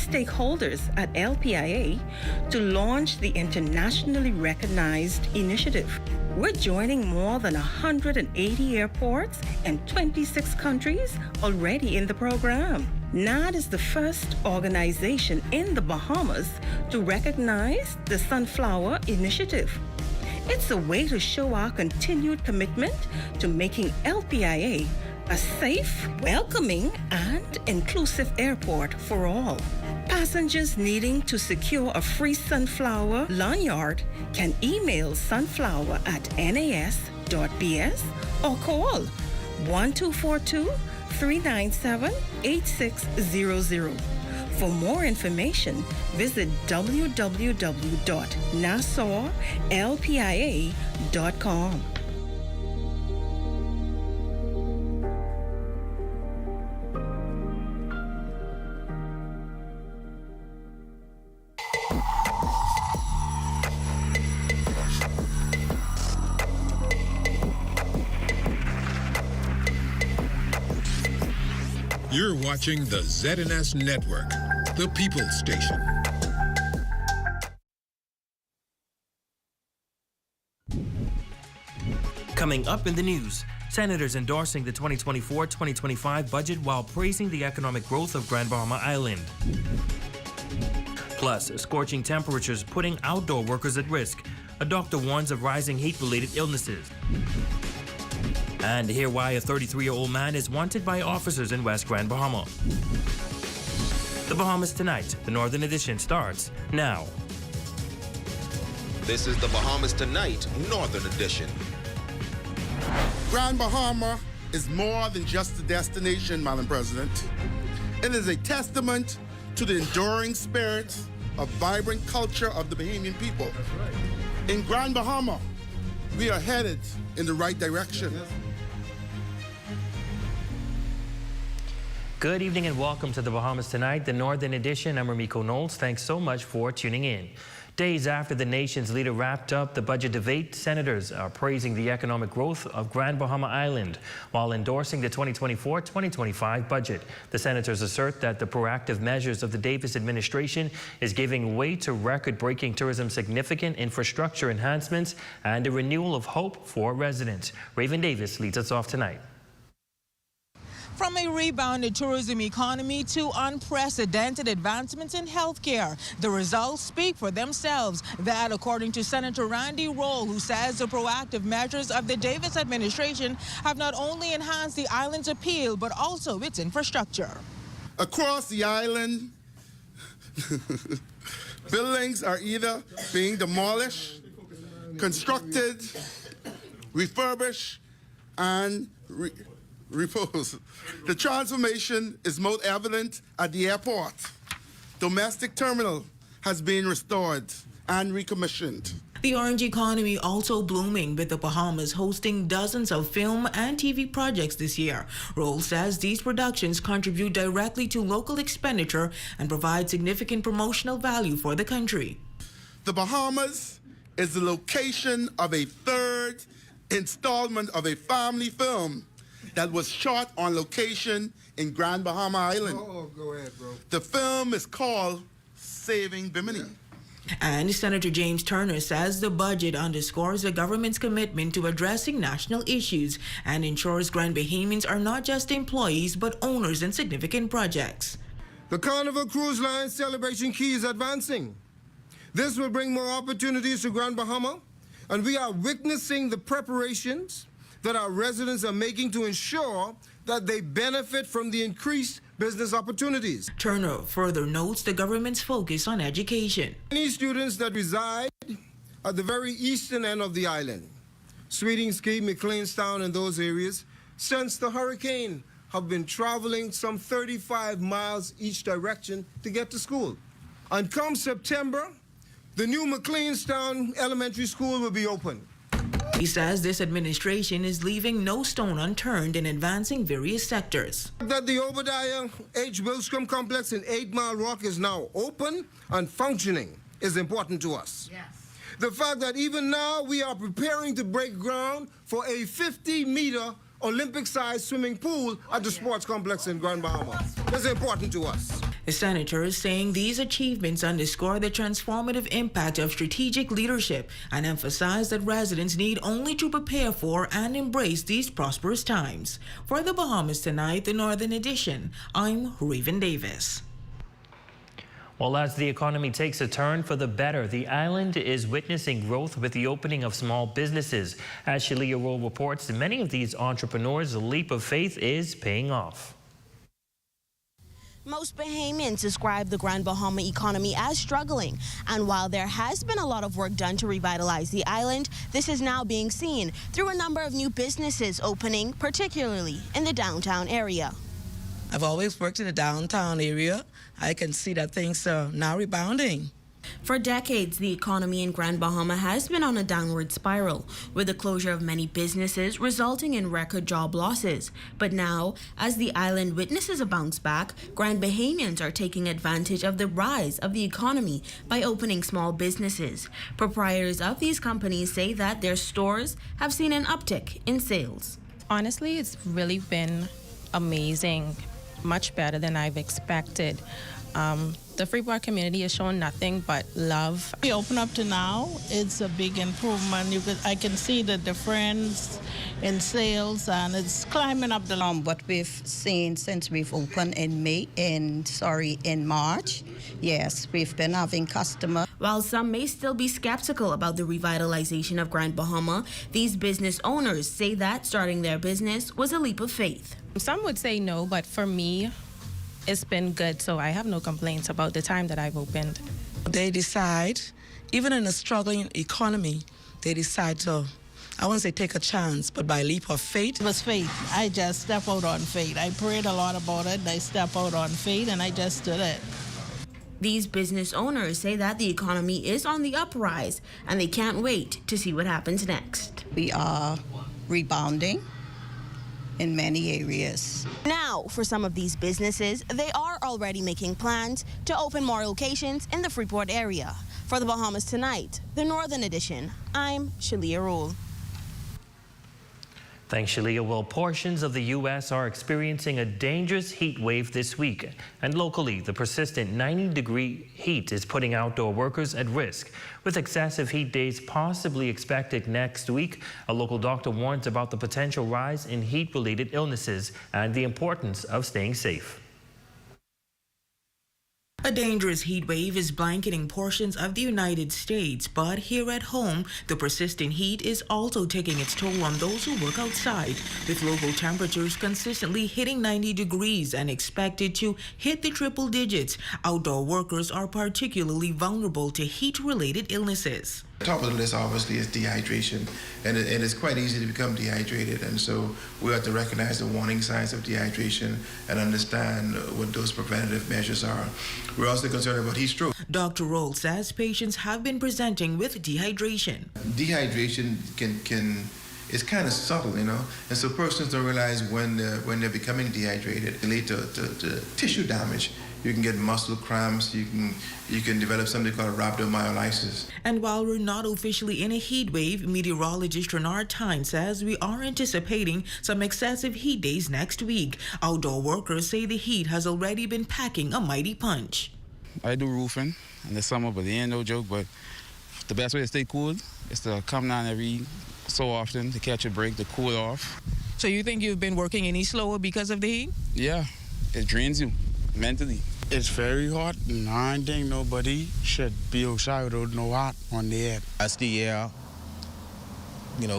stakeholders at LPIA to launch the internationally recognized initiative. We're joining more than 180 airports and 26 countries already in the program. NAD is the first organization in the Bahamas to recognize the Sunflower Initiative. It's a way to show our continued commitment to making LPIA a safe, welcoming, and inclusive airport for all. Passengers needing to secure a free sunflower lanyard can email sunflower@nas.bs or call 1242-397-8600. For more information, visit www.nassauLPIA.com. You're watching the ZNS Network, the People's Station. Coming up in the news, senators endorsing the 2024-2025 budget while praising the economic growth of Grand Bahama Island. Plus, scorching temperatures putting outdoor workers at risk. A doctor warns of rising heat-related illnesses. And hear why a 33-year-old man is wanted by officers in West Grand Bahama. The Bahamas Tonight, the Northern Edition, starts now. This is the Bahamas Tonight, Northern Edition. Grand Bahama is more than just a destination, Madam President. It is a testament to the enduring spirit of vibrant culture of the Bahamian people. In Grand Bahama, we are headed in the right direction. Good evening and welcome to the Bahamas Tonight, the Northern Edition. I'm Ramiko Knowles. Thanks so much for tuning in. Days after the nation's leader wrapped up the budget debate, senators are praising the economic growth of Grand Bahama Island while endorsing the 2024-2025 budget. The senators assert that the proactive measures of the Davis administration is giving way to record-breaking tourism, significant infrastructure enhancements, and a renewal of hope for residents. Raven Davis leads us off tonight. From a rebounded tourism economy to unprecedented advancements in healthcare, the results speak for themselves. That, according to Senator Randy Roll, who says the proactive measures of the Davis administration have not only enhanced the island's appeal, but also its infrastructure. Across the island, buildings are either being demolished, constructed, refurbished, and repose. The transformation is most evident at the airport. Domestic terminal has been restored and recommissioned. The orange economy also blooming, with the Bahamas hosting dozens of film and TV projects this year. Roll says these productions contribute directly to local expenditure and provide significant promotional value for the country. The Bahamas is the location of a third installment of a family film that was shot on location in Grand Bahama Island. Oh, go ahead, bro. The film is called Saving Bimini. And Senator James Turner says the budget underscores the government's commitment to addressing national issues and ensures Grand Bahamians are not just employees but owners in significant projects. The Carnival Cruise Line Celebration Key is advancing. This will bring more opportunities to Grand Bahama, and we are witnessing the preparations that our residents are making to ensure that they benefit from the increased business opportunities. Turner further notes the government's focus on education. Many students that reside at the very eastern end of the island, Sweeting's-Key, McLeanstown, and those areas, since the hurricane have been traveling some 35 miles each direction to get to school. And come September, the new McLeanstown Elementary School will be open. He says this administration is leaving no stone unturned in advancing various sectors. That the Obadiah H. Wilstrom complex in 8 Mile Rock is now open and functioning is important to us. Yes. The fact that even now we are preparing to break ground for a 50-meter Olympic-sized swimming pool at the sports complex in Grand Bahama is important to us. The senator is saying these achievements underscore the transformative impact of strategic leadership and emphasize that residents need only to prepare for and embrace these prosperous times. For the Bahamas Tonight, the Northern Edition, I'm Raven Davis. Well, as the economy takes a turn for the better, the island is witnessing growth with the opening of small businesses. As Shalia Roll reports, many of these entrepreneurs' leap of faith is paying off. Most Bahamians describe the Grand Bahama economy as struggling, and while there has been a lot of work done to revitalize the island, this is now being seen through a number of new businesses opening, particularly in the downtown area. I've always worked in the downtown area. I can see that things are now rebounding. For decades, the economy in Grand Bahama has been on a downward spiral, with the closure of many businesses resulting in record job losses. But now, as the island witnesses a bounce back, Grand Bahamians are taking advantage of the rise of the economy by opening small businesses. Proprietors of these companies say that their stores have seen an uptick in sales. Honestly, it's really been amazing, much better than I've expected. The Freeport community has shown nothing but love. We open up to now, it's a big improvement. I can see the difference in sales, and it's climbing up the line. What we've seen since we've opened in March, yes, we've been having customers. While some may still be skeptical about the revitalization of Grand Bahama, these business owners say that starting their business was a leap of faith. Some would say no, but for me, it's been good, so I have no complaints about the time that I've opened. They decide, even in a struggling economy, they decide to, I wouldn't say take a chance, but by leap of faith. It was faith. I just stepped out on faith. I prayed a lot about it. I stepped out on faith, and I just did it. These business owners say that the economy is on the uprise, and they can't wait to see what happens next. We are rebounding in many areas. Now, for some of these businesses, they are already making plans to open more locations in the Freeport area. For the Bahamas Tonight, the Northern Edition, I'm Shalia Rule. Thanks, Shalia. Well, portions of the U.S. are experiencing a dangerous heat wave this week. And locally, the persistent 90-degree heat is putting outdoor workers at risk. With excessive heat days possibly expected next week, a local doctor warns about the potential rise in heat-related illnesses and the importance of staying safe. A dangerous heat wave is blanketing portions of the United States, but here at home, the persistent heat is also taking its toll on those who work outside, with local temperatures consistently hitting 90 degrees and expected to hit the triple digits. Outdoor workers are particularly vulnerable to heat-related illnesses. Top of the list, obviously, is dehydration, and it's quite easy to become dehydrated, and so we have to recognize the warning signs of dehydration and understand what those preventative measures are. We're also concerned about heat stroke. Dr. Roll says patients have been presenting with dehydration. Dehydration it's kind of subtle, you know, and so persons don't realize when they're becoming dehydrated, it can lead to tissue damage. You can get muscle cramps, you can develop something called rhabdomyolysis. And while we're not officially in a heat wave, meteorologist Renard Tyne says we are anticipating some excessive heat days next week. Outdoor workers say the heat has already been packing a mighty punch. I do roofing in the summer, but it ain't no joke, but the best way to stay cool is to come down every so often to catch a break, to cool off. So you think you've been working any slower because of the heat? Yeah, it drains you mentally. It's very hot, and I don't think nobody should be outside without no hot on the head. As the year,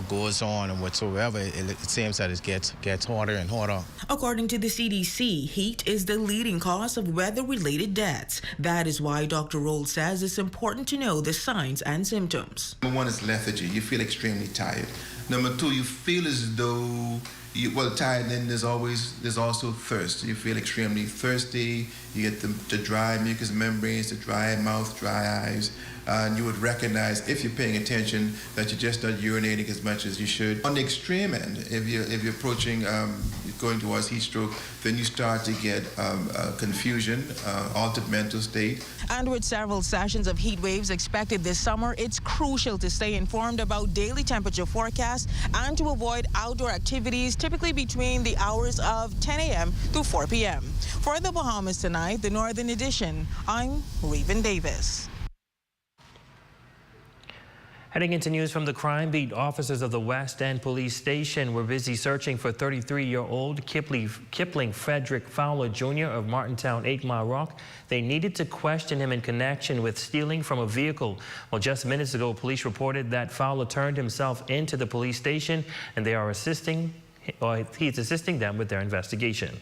goes on and whatsoever, it seems that it gets hotter and hotter. According to the CDC, heat is the leading cause of weather-related deaths. That is why Dr. Roll says it's important to know the signs and symptoms. Number one is lethargy. You feel extremely tired. Number two, you feel as though tired, then there's also thirst. You feel extremely thirsty. You get the dry mucous membranes, the dry mouth, dry eyes. And you would recognize, if you're paying attention, that you're just not urinating as much as you should. On the extreme end, if you're approaching going towards heat stroke, then you start to get confusion, altered mental state. And with several sessions of heat waves expected this summer, it's crucial to stay informed about daily temperature forecasts and to avoid outdoor activities, typically between the hours of 10 a.m. to 4 p.m. For the Bahamas Tonight, the Northern Edition, I'm Raven Davis. Heading into news from the crime beat, officers of the West End Police Station were busy searching for 33-year-old Kipling Frederick Fowler Jr. of Martintown, 8 Mile Rock. They needed to question him in connection with stealing from a vehicle. Well, just minutes ago, police reported that Fowler turned himself into the police station, and they are he's assisting them with their investigation.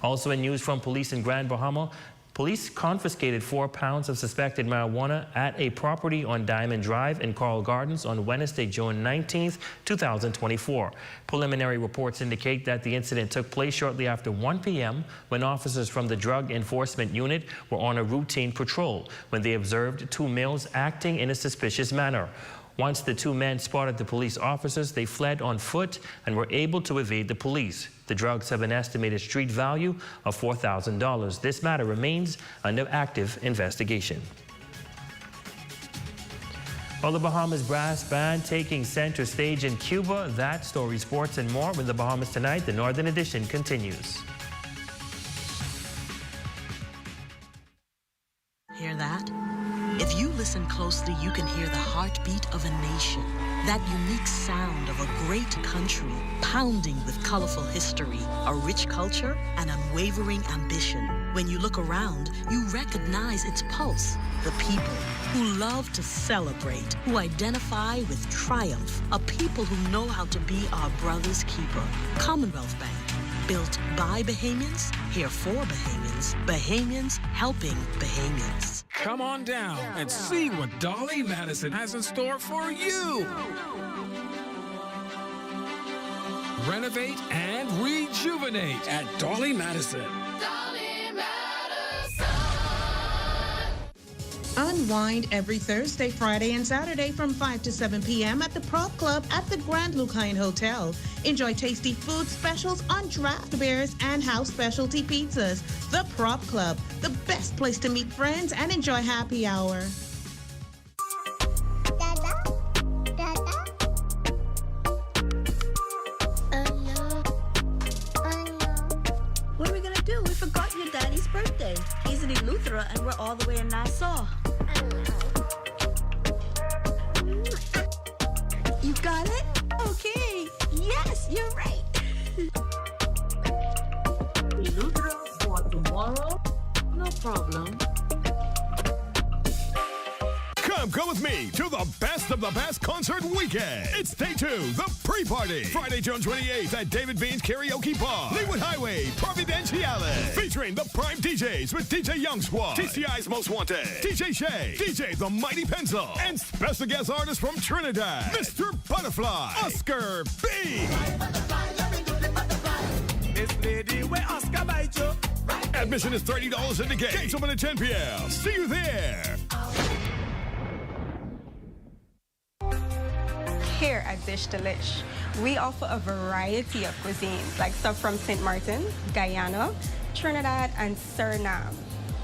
Also in news from police in Grand Bahama, police confiscated 4 pounds of suspected marijuana at a property on Diamond Drive in Coral Gardens on Wednesday, June 19, 2024. Preliminary reports indicate that the incident took place shortly after 1 p.m. when officers from the Drug Enforcement Unit were on a routine patrol when they observed 2 males acting in a suspicious manner. Once the 2 men spotted the police officers, they fled on foot and were able to evade the police. The drugs have an estimated street value of $4,000. This matter remains under active investigation. Well, the Bahamas Brass Band taking center stage in Cuba. That, story, sports, and more with the Bahamas Tonight. The Northern Edition continues. Hear that? If you listen closely, you can hear the heartbeat of a nation. That unique sound of a great country, pounding with colorful history, a rich culture, and unwavering ambition. When you look around, you recognize its pulse. The people who love to celebrate, who identify with triumph, a people who know how to be our brother's keeper. Commonwealth Bank. Built by Bahamians, here for Bahamians, Bahamians helping Bahamians. Come on down and see what Dolly Madison has in store for you. Renovate and rejuvenate at Dolly Madison. Unwind every Thursday, Friday, and Saturday from 5 to 7 p.m. at the Prop Club at the Grand Lucine Hotel. Enjoy tasty food specials on draft beers and house specialty pizzas. The Prop Club, the best place to meet friends and enjoy happy hour. What are we gonna do? We forgot your daddy's birthday. He's in Eleuthera and we're all the way in Nassau. You got it? Okay. Yes, you're right. Eleuthera for tomorrow? No problem. Come with me to the Best of the Best concert weekend. It's day 2, the pre-party. Friday, June 28th at David Bean's Karaoke Bar, Leeward Highway, Providenciales. Featuring the prime DJs with DJ Young Squad, TCI's Most Wanted, DJ Shay, DJ The Mighty Pencil, and special guest artist from Trinidad, Mr. Butterfly, Oscar B. Admission is $30 in the gate. Gates open at 10 p.m. See you there. Here at Dish Delish, we offer a variety of cuisines, like stuff from St. Martin, Guyana, Trinidad, and Suriname.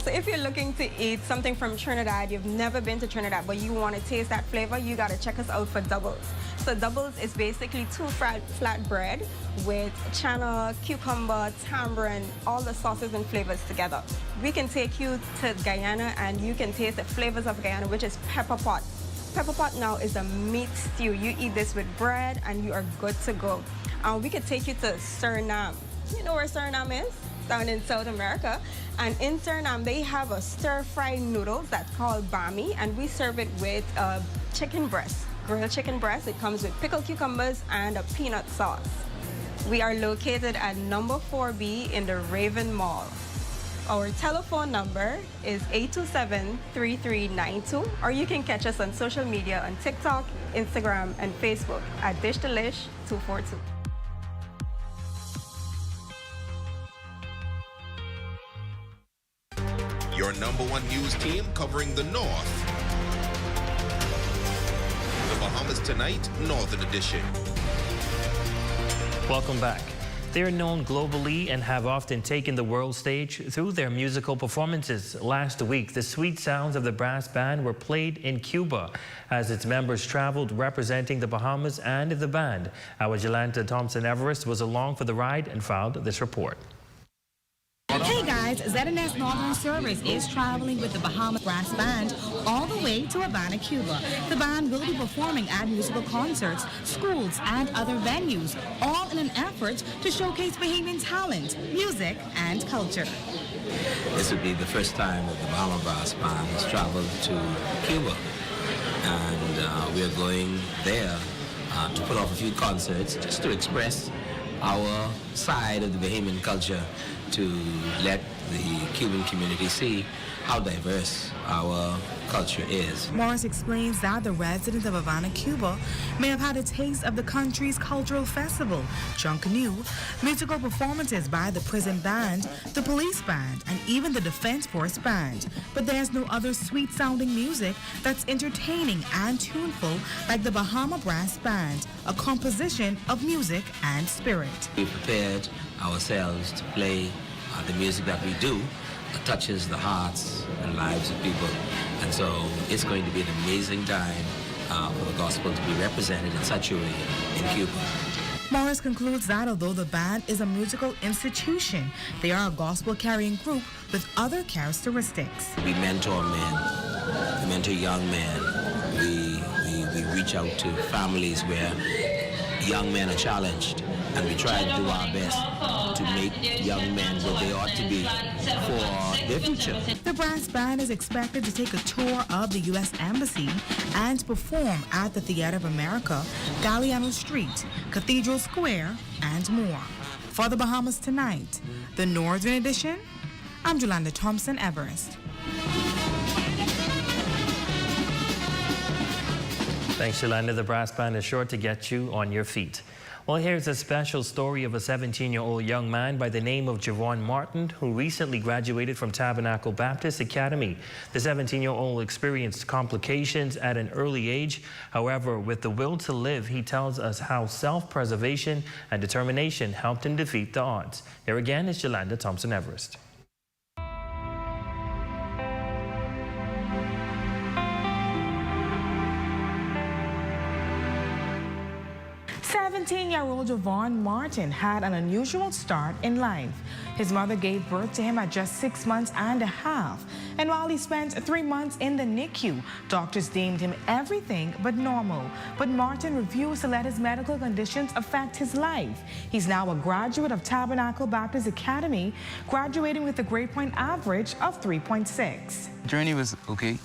So if you're looking to eat something from Trinidad, you've never been to Trinidad, but you want to taste that flavor, you got to check us out for Doubles. So Doubles is basically 2 flat bread with chana, cucumber, tamarind, all the sauces and flavors together. We can take you to Guyana and you can taste the flavors of Guyana, which is pepper pot. Pepper pot now is a meat stew. You eat this with bread and you are good to go. We could take you to Suriname. You know where Suriname is? Down in South America. And in Suriname, they have a stir-fried noodles that's called bami, and we serve it with chicken breast, grilled chicken breast. It comes with pickled cucumbers and a peanut sauce. We are located at number 4B in the Raven Mall. Our telephone number is 827-3392, or you can catch us on social media on TikTok, Instagram, and Facebook at DishDelish242. Your number 1 news team covering the North. The Bahamas Tonight, Northern Edition. Welcome back. They are known globally and have often taken the world stage through their musical performances. Last week, the sweet sounds of the brass band were played in Cuba as its members traveled representing the Bahamas and the band. Our Jolanta Thompson-Everest was along for the ride and filed this report. Hey guys, ZNS Northern Service is traveling with the Bahama Brass Band all the way to Havana, Cuba. The band will be performing at musical concerts, schools, and other venues, all in an effort to showcase Bahamian talent, music, and culture. This would be the first time that the Bahama Brass Band has traveled to Cuba, and we are going there to put off a few concerts just to express our side of the Bahamian culture, to let the Cuban community see how diverse our culture is. Morris explains that the residents of Havana, Cuba may have had a taste of the country's cultural festival, Junkanoo, musical performances by the prison band, the police band, and even the Defense Force band. But there's no other sweet-sounding music that's entertaining and tuneful like the Bahama Brass Band, a composition of music and spirit. We prepared ourselves to play the music that we do that touches the hearts and lives of people. And so it's going to be an amazing time for the gospel to be represented in such a way in Cuba. Morris concludes that although the band is a musical institution, they are a gospel-carrying group with other characteristics. We mentor men, we mentor young men. We reach out to families where young men are challenged, and we try to do our best to make young men what they ought to be for their future. The brass band is expected to take a tour of the U.S. Embassy and perform at the Theater of America, Galliano Street, Cathedral Square, and more. For the Bahamas Tonight, the Northern Edition, I'm Jolanta Thompson-Everest. Thanks, Yolanda. The brass band is sure to get you on your feet. Well, here's a special story of a 17-year-old young man by the name of Javon Martin, who recently graduated from Tabernacle Baptist Academy. The 17-year-old experienced complications at an early age. However, with the will to live, he tells us how self-preservation and determination helped him defeat the odds. Here again is Yolanda Thompson-Everest. 17-year-old Javon Martin had an unusual start in life. His mother gave birth to him at just 6 months and a half. And while he spent 3 months in the NICU, doctors deemed him everything but normal. But Martin refused to let his medical conditions affect his life. He's now a graduate of Tabernacle Baptist Academy, graduating with a grade point average of 3.6. Journey was okay.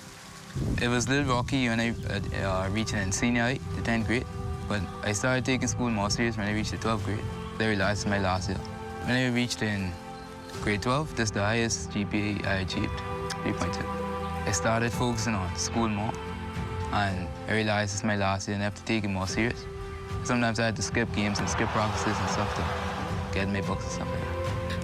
It was a little rocky when I reached in senior year, the 10th grade. But I started taking school more serious when I reached the 12th grade. I realized my last year. When I reached in grade 12, that's the highest GPA I achieved, 3.2. I started focusing on school more, and I realized it's my last year and I have to take it more serious. Sometimes I had to skip games and skip practices and stuff to get my books and stuff like that.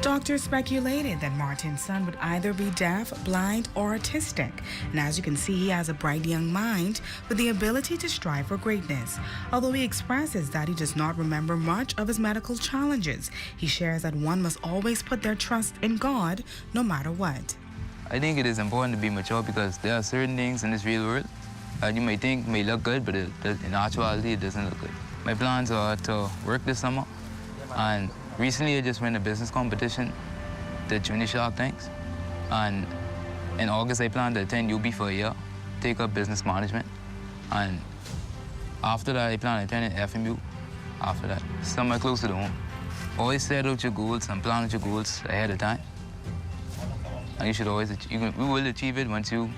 Doctors speculated that Martin's son would either be deaf, blind, or autistic. And as you can see, he has a bright young mind with the ability to strive for greatness. Although he expresses that he does not remember much of his medical challenges, he shares that one must always put their trust in God no matter what. I think it is important to be mature because there are certain things in this real world that you may think may look good, but in actuality, it doesn't look good. My plans are to work this summer, and recently, I just won a business competition, the Junior Shark Tanks. And in August, I plan to attend UB for a year, take up business management. And after that, I plan to attend an FMU after that, somewhere closer to home. Always set out your goals and plan out your goals ahead of time. And you should always, we will achieve it once you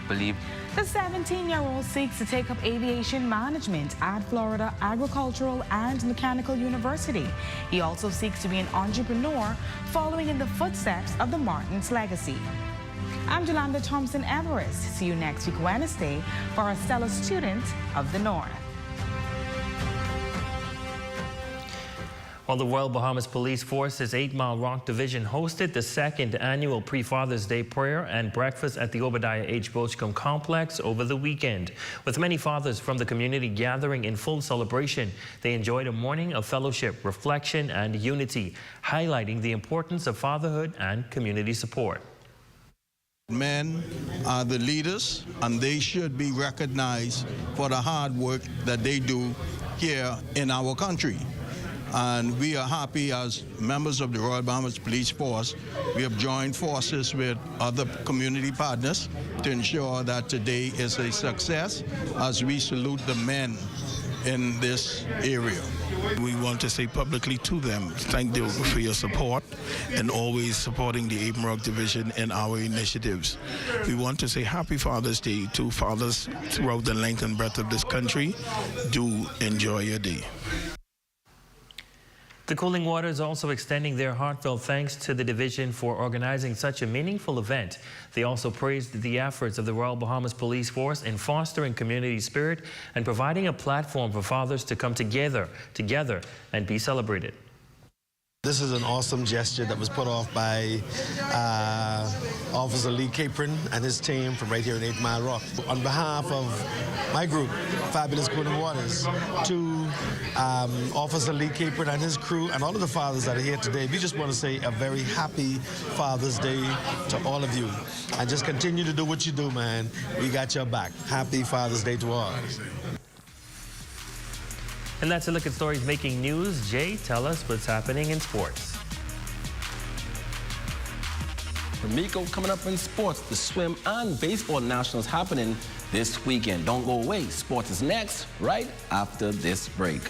believe. The 17-year-old seeks to take up aviation management at Florida Agricultural and Mechanical University. He also seeks to be an entrepreneur, following in the footsteps of the Martins' legacy. I'm Jolanda Thompson-Everest. See you next week, Wednesday, for a stellar student of the North. Well, the Royal Bahamas Police Force's 8 Mile Rock Division hosted the 2nd annual Pre-Father's Day prayer and breakfast at the Obadiah H. Bochcombe Complex over the weekend. With many fathers from the community gathering in full celebration, they enjoyed a morning of fellowship, reflection, and unity, highlighting the importance of fatherhood and community support. Men are the leaders, and they should be recognized for the hard work that they do here in our country. And we are happy as members of the Royal Bahamas Police Force. We have joined forces with other community partners to ensure that today is a success as we salute the men in this area. We want to say publicly to them, thank you for your support and always supporting the 8 Mile Rock Division in our initiatives. We want to say Happy Father's Day to fathers throughout the length and breadth of this country. Do enjoy your day. The Cooling Water is also extending their heartfelt thanks to the division for organizing such a meaningful event. They also praised the efforts of the Royal Bahamas Police Force in fostering community spirit and providing a platform for fathers to come together and be celebrated. This is an awesome gesture that was put off by Officer Lee Capron and his team from right here in 8 Mile Rock. On behalf of my group, Fabulous Cooling Waters, to Officer Lee Capron and his crew and all of the fathers that are here today, we just want to say a very happy Father's Day to all of you. And just continue to do what you do, man. We got your back. Happy Father's Day to all. And that's a look at stories making news. Jay, tell us what's happening in sports. For Miko, coming up in sports, the swim and baseball nationals happening this weekend. Don't go away. Sports is next, right after this break.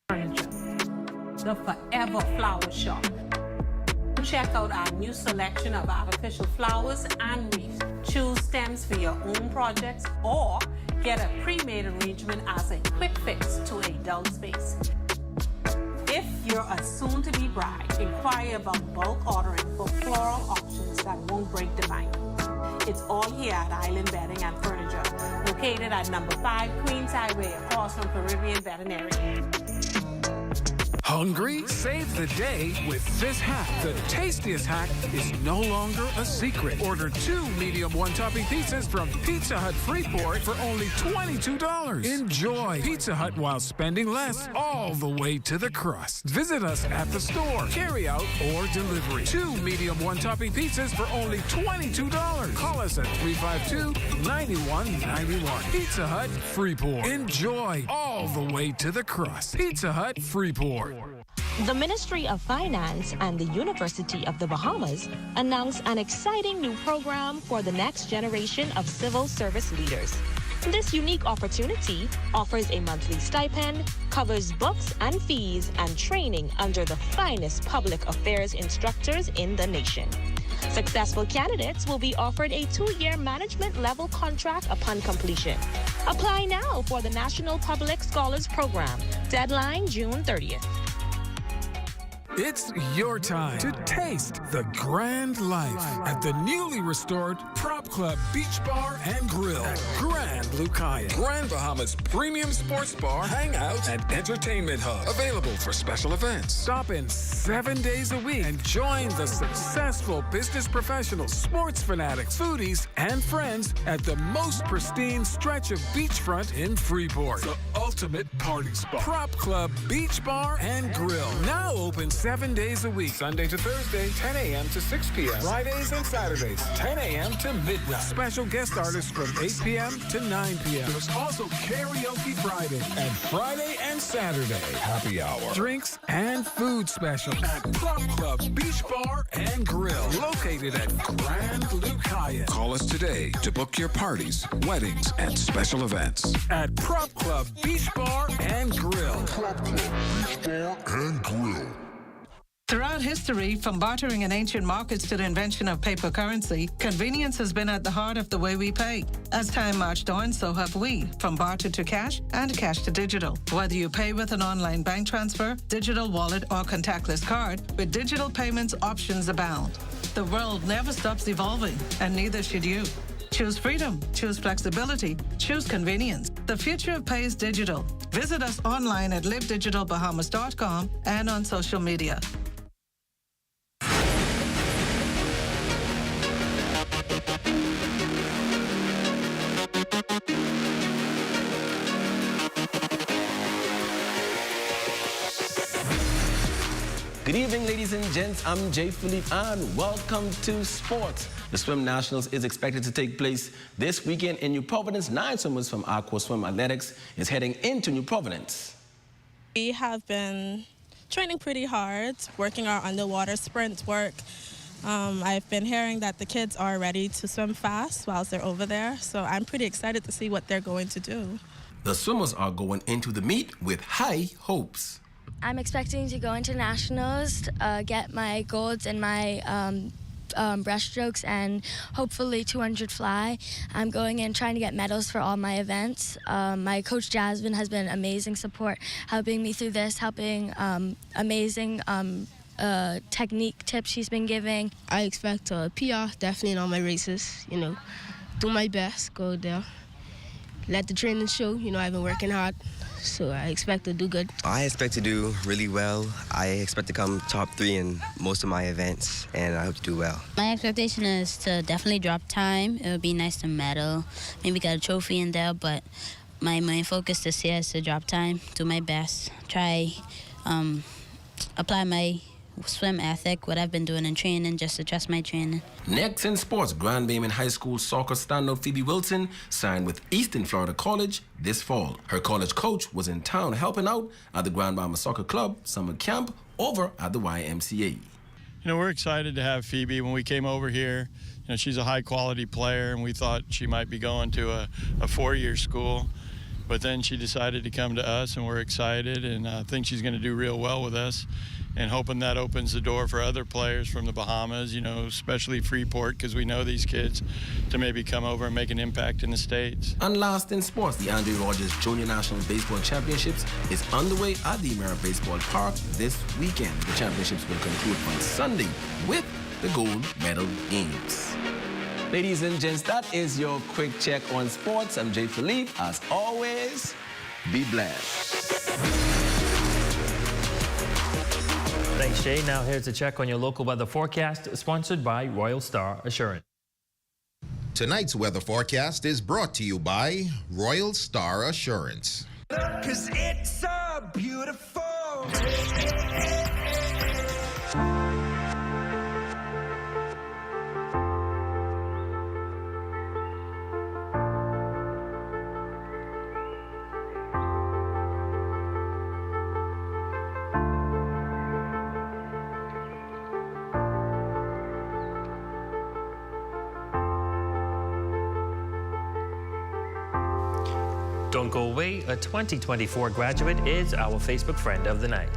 The Forever Flower Shop. Check out our new selection of artificial flowers and wreaths. Choose stems for your own projects or get a pre-made arrangement as a quick fix to a dull space. If you're a soon-to-be bride, inquire about bulk ordering for floral options that won't break the bank. It's all here at Island Bedding and Furniture, located at number 5 Queens Highway, across from Caribbean Veterinary. Hungry? Save the day with this hack. The tastiest hack is no longer a secret. Order 2 medium one-topping pizzas from Pizza Hut Freeport for only $22. Enjoy Pizza Hut while spending less all the way to the crust. Visit us at the store, carry out, or delivery. 2 medium one-topping pizzas for only $22. Call us at 352-9191. Pizza Hut Freeport. Enjoy all the way to the crust. Pizza Hut Freeport. The Ministry of Finance and the University of the Bahamas announced an exciting new program for the next generation of civil service leaders. This unique opportunity offers a monthly stipend, covers books and fees, and training under the finest public affairs instructors in the nation. Successful candidates will be offered a 2-year management level contract upon completion. Apply now for the National Public Scholars Program. Deadline June 30th. It's your time to taste the grand life at the newly restored Prop Club Beach Bar and Grill at Grand Lucaya. Grand Bahama's premium sports bar, hangout, and entertainment hub. Available for special events. Stop in 7 days a week and join the successful business professionals, sports fanatics, foodies, and friends at the most pristine stretch of beachfront in Freeport. The ultimate party spot. Prop Club Beach Bar and Grill. Now open 7 days a week, Sunday to Thursday, 10 a.m. to 6 p.m. Fridays and Saturdays, 10 a.m. to midnight. Special guest artists from 8 p.m. to 9 p.m. There's also Karaoke Friday and Friday and Saturday happy hour. Drinks and food specials at Prop Club Beach Bar and Grill, located at Grand Lucaya. Call us today to book your parties, weddings, and special events. At Prop Club Beach Bar and Grill. Prop Club Beach Bar and Grill. Throughout history, from bartering in ancient markets to the invention of paper currency, convenience has been at the heart of the way we pay. As time marched on, so have we, from barter to cash and cash to digital. Whether you pay with an online bank transfer, digital wallet, or contactless card, with digital payments, options abound. The world never stops evolving, and neither should you. Choose freedom. Choose flexibility. Choose convenience. The future of pay is digital. Visit us online at livedigitalbahamas.com and on social media. Good evening, ladies and gents. I'm Jay Philippe, and welcome to sports. The Swim Nationals is expected to take place this weekend in New Providence. 9 swimmers from Aqua Swim Athletics is heading into New Providence. We have been training pretty hard, working our underwater sprint work. I've been hearing that the kids are ready to swim fast whilst they're over there, so I'm pretty excited to see what they're going to do. The swimmers are going into the meet with high hopes. I'm expecting to go into nationals, get my golds in my breaststrokes and hopefully 200 fly. I'm going in trying to get medals for all my events. My coach Jasmine has been amazing support, helping me through this, helping amazing technique tips she's been giving. I expect a PR definitely in all my races, do my best, go there. Let the training show, I've been working hard. So I expect to do good. I expect to do really well. I expect to come top 3 in most of my events, and I hope to do well. My expectation is to definitely drop time. It would be nice to medal, maybe get a trophy in there, but my main focus this year is to drop time, do my best, try apply my swim ethic, what I've been doing in training, just to trust my training. Next in sports, Grand Bahama High School soccer standout Phoebe Wilson signed with Eastern Florida College this fall. Her college coach was in town helping out at the Grand Bahama Soccer Club summer camp over at the YMCA. We're excited to have Phoebe. When we came over here, she's a high-quality player, and we thought she might be going to a 4-year school. But then she decided to come to us, and we're excited, and I think she's going to do real well with us, and hoping that opens the door for other players from the Bahamas, especially Freeport, because we know these kids, to maybe come over and make an impact in the States. And last in sports, the Andre Rogers Junior National Baseball Championships is underway at the Amera Baseball Park this weekend. The championships will conclude on Sunday with the gold medal games. Ladies and gents, that is your quick check on sports. I'm Jay Philippe. As always, be blessed. Thanks, Jay. Now here's a check on your local weather forecast, sponsored by Royal Star Assurance. Tonight's weather forecast is brought to you by Royal Star Assurance. 'Cause it's so beautiful. Don't go away. A 2024 graduate is our Facebook friend of the night.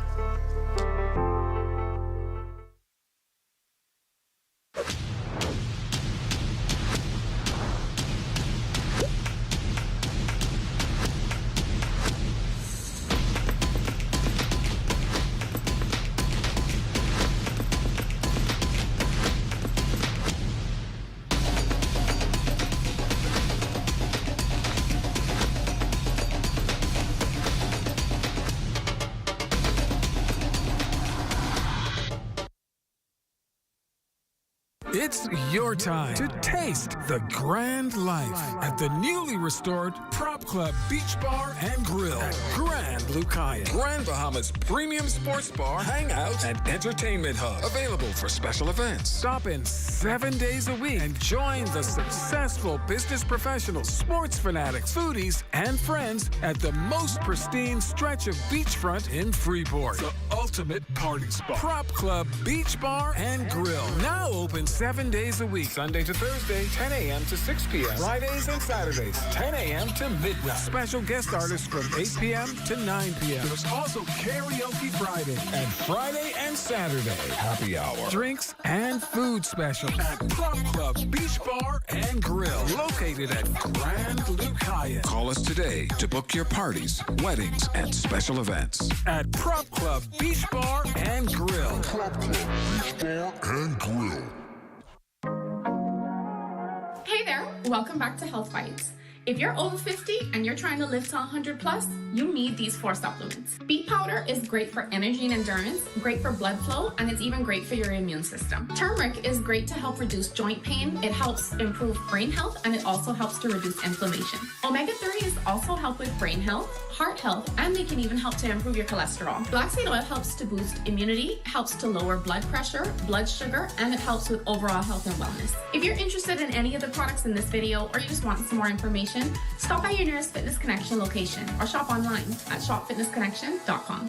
It's your time to taste the grand life at the newly restored Prop Club Beach Bar and Grill at Grand Lucayan. Grand Bahama's premium sports bar, hangout, and entertainment hub. Available for special events. Stop in 7 days a week and join the successful business professionals, sports fanatics, foodies, and friends at the most pristine stretch of beachfront in Freeport. The ultimate party spot. Prop Club Beach Bar and Grill. Now open 7 days a week. Sunday to Thursday, 10 a.m. to 6 p.m. Fridays and Saturdays, 10 a.m. to midnight. Special guest artists from 8 p.m. to 9 p.m. There's also Karaoke Friday and Friday and Saturday happy hour. Drinks and food specials at Prop Club Beach Bar and Grill. Located at Grand Lucayan. Call us today to book your parties, weddings, and special events. At Prop Club Beach Bar and Grill. Prop Club Beach Bar and Grill. Hey there, Welcome back to Health Bites. If you're over 50 and you're trying to live to 100 plus, you need these 4 supplements. Beet powder is great for energy and endurance, great for blood flow, and it's even great for your immune system. Turmeric is great to help reduce joint pain, it helps improve brain health, and it also helps to reduce inflammation. Omega-3s also help with brain health, heart health, and they can even help to improve your cholesterol. Black seed oil helps to boost immunity, helps to lower blood pressure, blood sugar, and it helps with overall health and wellness. If you're interested in any of the products in this video or you just want some more information, stop by your nearest Fitness Connection location or shop online at shopfitnessconnection.com.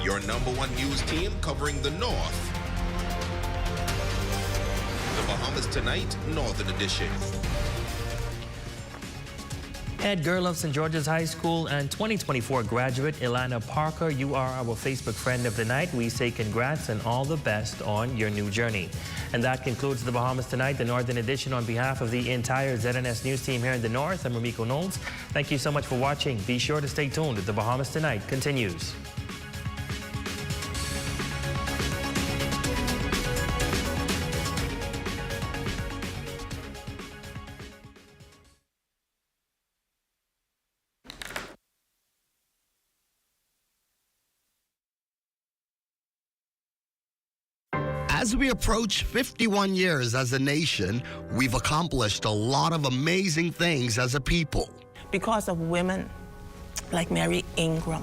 Your #1 news team covering the North. The Bahamas Tonight, Northern Edition. Head girl of St. George's High School and 2024 graduate Ilana Parker, you are our Facebook friend of the night. We say congrats and all the best on your new journey. And that concludes the Bahamas Tonight, the Northern Edition. On behalf of the entire ZNS News team here in the North, I'm Ramiko Knowles. Thank you so much for watching. Be sure to stay tuned. The Bahamas Tonight continues. As we approach 51 years as a nation, we've accomplished a lot of amazing things as a people. Because of women like Mary Ingram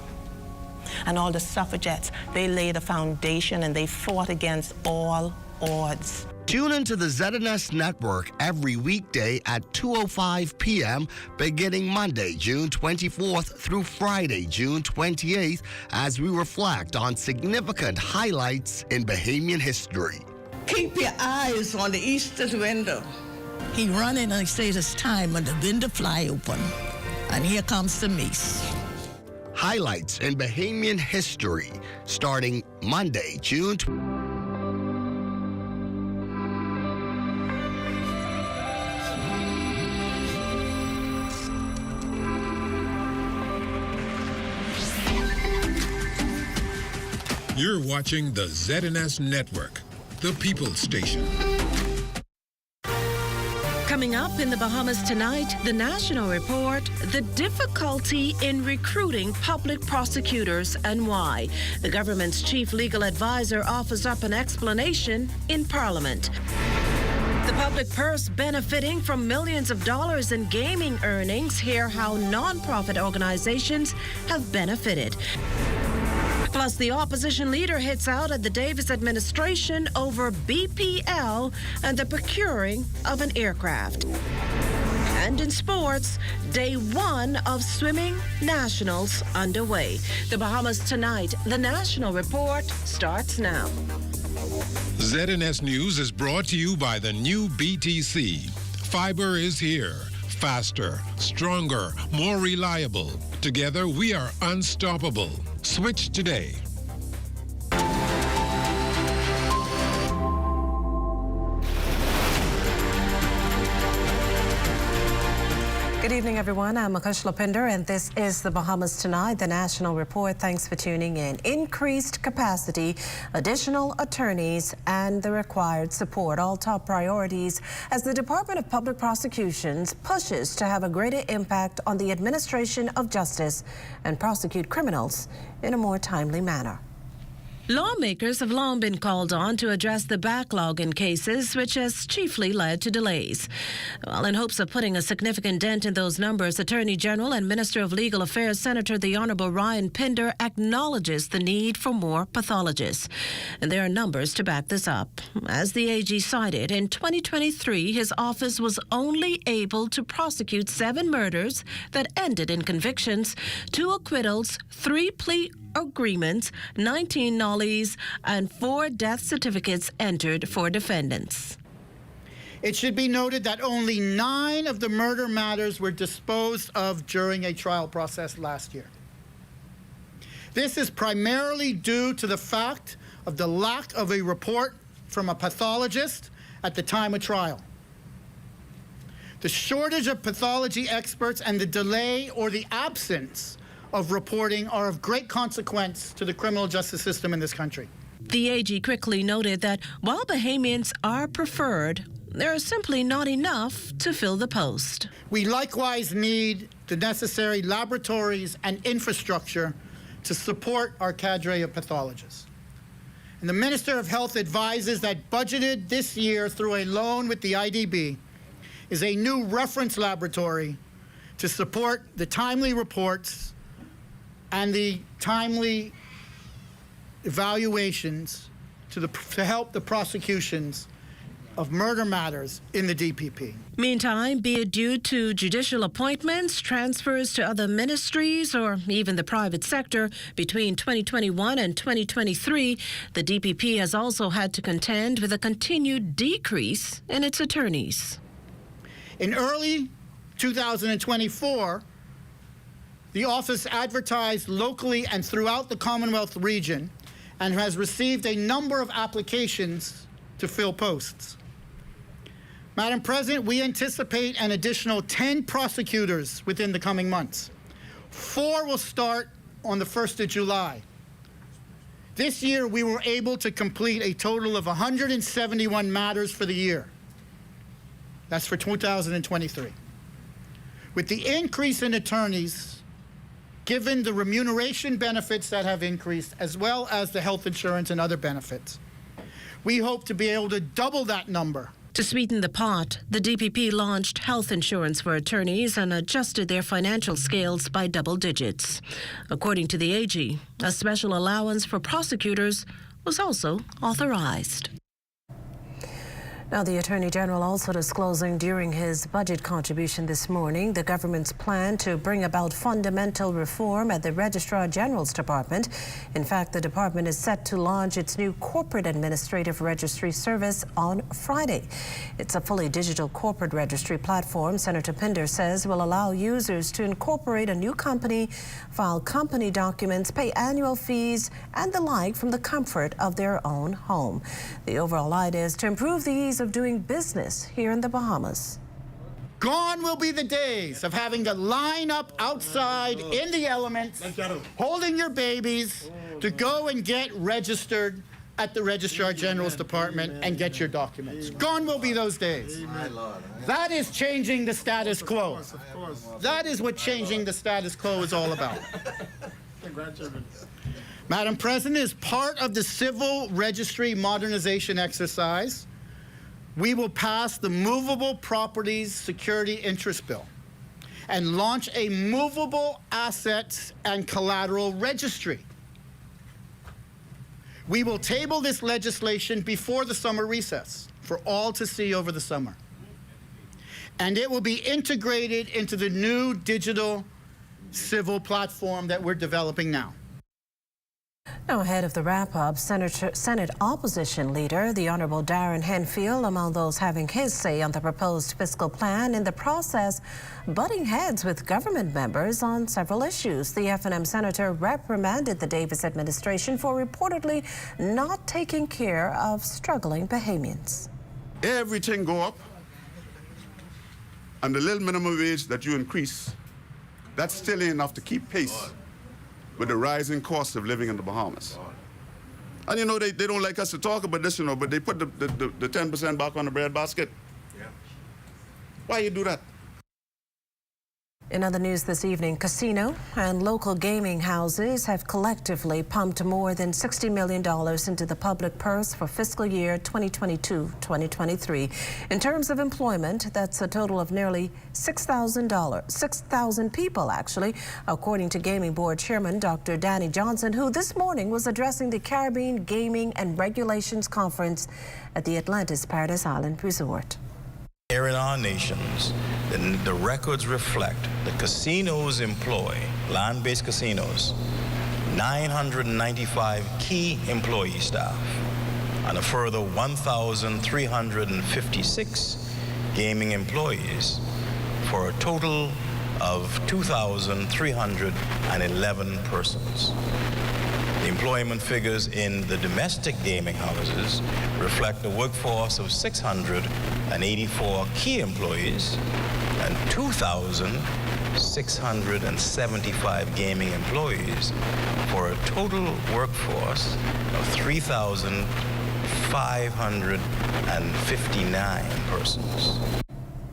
and all the suffragettes, they laid a foundation and they fought against all odds. Tune into the ZNS Network every weekday at 2:05 p.m. beginning Monday, June 24th through Friday, June 28th, as we reflect on significant highlights in Bahamian history. Keep your eyes on the eastern window. He running and he says it's time and the window fly open. And here comes the mace. Highlights in Bahamian history starting Monday, June 20th. You're watching the ZNS Network, the People's Station. Coming up in the Bahamas Tonight, the National Report, the difficulty in recruiting public prosecutors and why. The government's chief legal advisor offers up an explanation in Parliament. The public purse benefiting from millions of dollars in gaming earnings. Hear how non-profit organizations have benefited. Plus, the opposition leader hits out at the Davis administration over BPL and the procuring of an aircraft. And in sports, day 1 of swimming nationals underway. The Bahamas Tonight, the National Report starts now. ZNS News is brought to you by the new BTC. Fiber is here. Faster, stronger, more reliable. Together, we are unstoppable. Switch today. Good evening, everyone. I'm Akush Lapinder, and this is the Bahamas Tonight, the National Report. Thanks for tuning in. Increased capacity, additional attorneys, and the required support, all top priorities as the Department of Public Prosecutions pushes to have a greater impact on the administration of justice and prosecute criminals in a more timely manner. Lawmakers have long been called on to address the backlog in cases, which has chiefly led to delays. Well, in hopes of putting a significant dent in those numbers, Attorney General and Minister of Legal Affairs Senator the Honorable Ryan Pinder acknowledges the need for more pathologists. And there are numbers to back this up. As the AG cited, in 2023, his office was only able to prosecute 7 murders that ended in convictions, 2 acquittals, 3 plea agreements, 19 nollies, and 4 death certificates entered for defendants. It should be noted that only 9 of the murder matters were disposed of during a trial process last year. This is primarily due to the fact of the lack of a report from a pathologist at the time of trial. The shortage of pathology experts and the delay or the absence of reporting are of great consequence to the criminal justice system in this country. The AG quickly noted that while Bahamians are preferred, there are simply not enough to fill the post. We likewise need the necessary laboratories and infrastructure to support our cadre of pathologists. And the Minister of Health advises that budgeted this year through a loan with the IDB is a new reference laboratory to support the timely reports and the timely evaluations to help the prosecutions of murder matters in the DPP. Meantime, be it due to judicial appointments, transfers to other ministries, or even the private sector, between 2021 and 2023, the DPP has also had to contend with a continued decrease in its attorneys. In early 2024, the office advertised locally and throughout the Commonwealth region and has received a number of applications to fill posts. Madam President, we anticipate an additional 10 prosecutors within the coming months. 4 will start on the 1st of July. This year, we were able to complete a total of 171 matters for the year. That's for 2023. With the increase in attorneys, given the remuneration benefits that have increased, as well as the health insurance and other benefits, we hope to be able to double that number. To sweeten the pot, the DPP launched health insurance for attorneys and adjusted their financial scales by double digits. According to the AG, a special allowance for prosecutors was also authorized. Now, the Attorney General also disclosing during his budget contribution this morning the government's plan to bring about fundamental reform at the Registrar General's Department. In fact, the department is set to launch its new corporate administrative registry service on Friday. It's a fully digital corporate registry platform, Senator Pinder says, will allow users to incorporate a new company, file company documents, pay annual fees, and the like from the comfort of their own home. The overall idea is to improve the ease of doing business here in the Bahamas. Gone will be the days of having to line up outside in the elements, holding your babies to go and get registered at the Registrar General's Department and get your documents. Gone will be those days. That is changing the status quo. That is what changing the status quo is all about. Madam President, as part of the civil registry modernization exercise, we will pass the Movable Properties Security Interest Bill and launch a movable assets and collateral registry. We will table this legislation before the summer recess for all to see over the summer. And it will be integrated into the new digital civil platform that we're developing now. Now, ahead of the wrap-up, Senate Opposition Leader, the Honourable Darren Henfield, among those having his say on the proposed fiscal plan, in the process butting heads with government members on several issues. The F&M Senator reprimanded the Davis administration for reportedly not taking care of struggling Bahamians. Everything go up, and the little minimum wage that you increase, that's still enough to keep pace with the rising cost of living in the Bahamas. And you know, they don't like us to talk about this, you know, but they put the 10% back on the bread basket. Yeah. Why you do that? In other news this evening, casino and local gaming houses have collectively pumped more than $60 million into the public purse for fiscal year 2022-2023. In terms of employment, that's a total of nearly 6,000 people, actually, according to Gaming Board Chairman Dr. Danny Johnson, who this morning was addressing the Caribbean Gaming and Regulations Conference at the Atlantis Paradise Island Resort. Here in our nations, the records reflect the casinos employ, land-based casinos, 995 key employee staff, and a further 1,356 gaming employees, for a total of 2,311 persons. The employment figures in the domestic gaming houses reflect a workforce of 684 key employees and 2,675 gaming employees for a total workforce of 3,559 persons.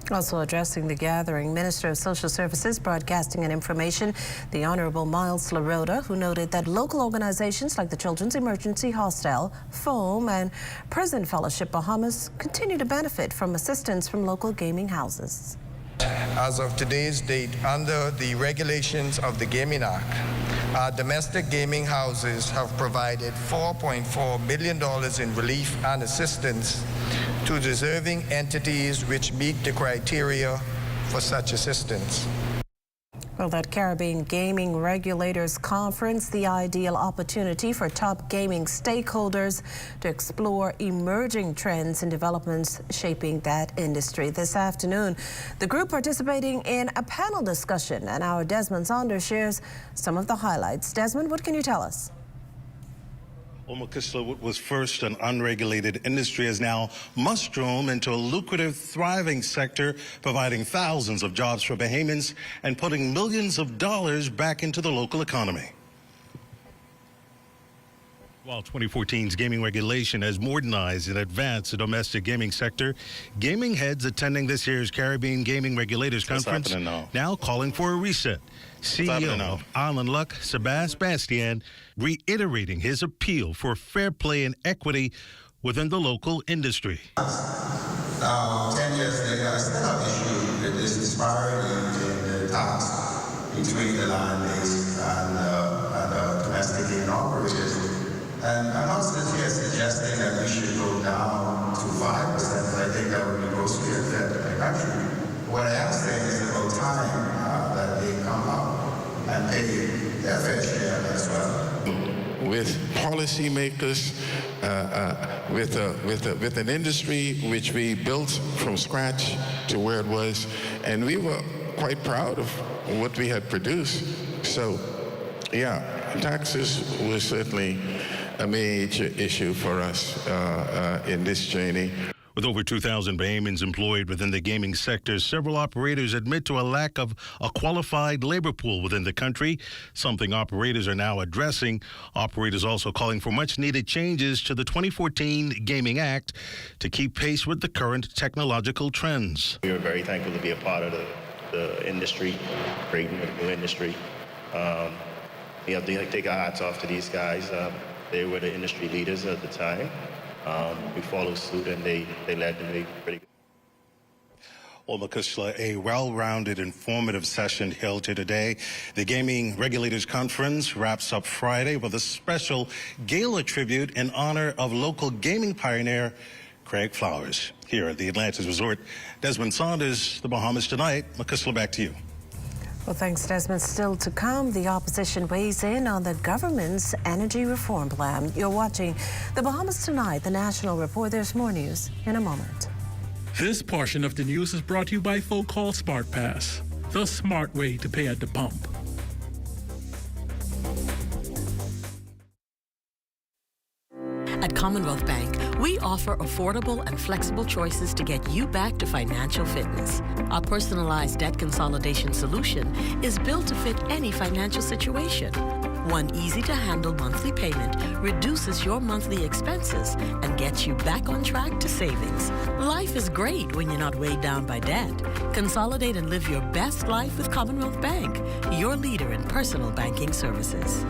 Also addressing the gathering, Minister of Social Services, Broadcasting and Information, the Honorable Miles Laroda, who noted that local organizations like the Children's Emergency Hostel, FOAM, and Prison Fellowship Bahamas continue to benefit from assistance from local gaming houses. As of today's date, under the regulations of the Gaming Act, our domestic gaming houses have provided $4.4 million in relief and assistance to deserving entities which meet the criteria for such assistance. Well, that Caribbean Gaming Regulators Conference, the ideal opportunity for top gaming stakeholders to explore emerging trends and developments shaping that industry. This afternoon, the group participating in a panel discussion, and our Desmond Saunders shares some of the highlights. Desmond, what can you tell us? Makisla, what was first an unregulated industry has now mushroomed into a lucrative, thriving sector, providing thousands of jobs for Bahamians and putting millions of dollars back into the local economy. While 2014's gaming regulation has modernized and advanced the domestic gaming sector, gaming heads attending this year's Caribbean Gaming Regulators Conference now calling for a reset. CEO Island Luck, Sebastian, reiterating his appeal for fair play and equity within the local industry. Now, 10 years later, I still have issue with this disparity in the tax between the land-based and domestic gaming operators. And I'm not sitting here suggesting that we should go down to 5%. I think that would be grossly unfair to the country. What I am saying is about time that they come up and pay their fair share as well. With policymakers, with an industry which we built from scratch to where it was, and we were quite proud of what we had produced. So, yeah, taxes was certainly a major issue for us in this journey. With over 2,000 Bahamians employed within the gaming sector, several operators admit to a lack of a qualified labor pool within the country, something operators are now addressing. Operators also calling for much-needed changes to the 2014 Gaming Act to keep pace with the current technological trends. We are very thankful to be a part of the industry, creating a new industry. We have to take our hats off to these guys. They were the industry leaders at the time. We followed suit, and they led the way pretty good. Makisla, a well-rounded, informative session held here today. The Gaming Regulators Conference wraps up Friday with a special gala tribute in honor of local gaming pioneer Craig Flowers. Here at the Atlantis Resort, Desmond Saunders, The Bahamas Tonight. Makisla, back to you. Well, thanks, Desmond. Still to come, the opposition weighs in on the government's energy reform plan. You're watching The Bahamas Tonight, the National Report. There's more news in a moment. This portion of the news is brought to you by Folk Call Smart Pass, the smart way to pay at the pump. At Commonwealth Bank, we offer affordable and flexible choices to get you back to financial fitness. Our personalized debt consolidation solution is built to fit any financial situation. One easy-to-handle monthly payment reduces your monthly expenses and gets you back on track to savings. Life is great when you're not weighed down by debt. Consolidate and live your best life with Commonwealth Bank, your leader in personal banking services.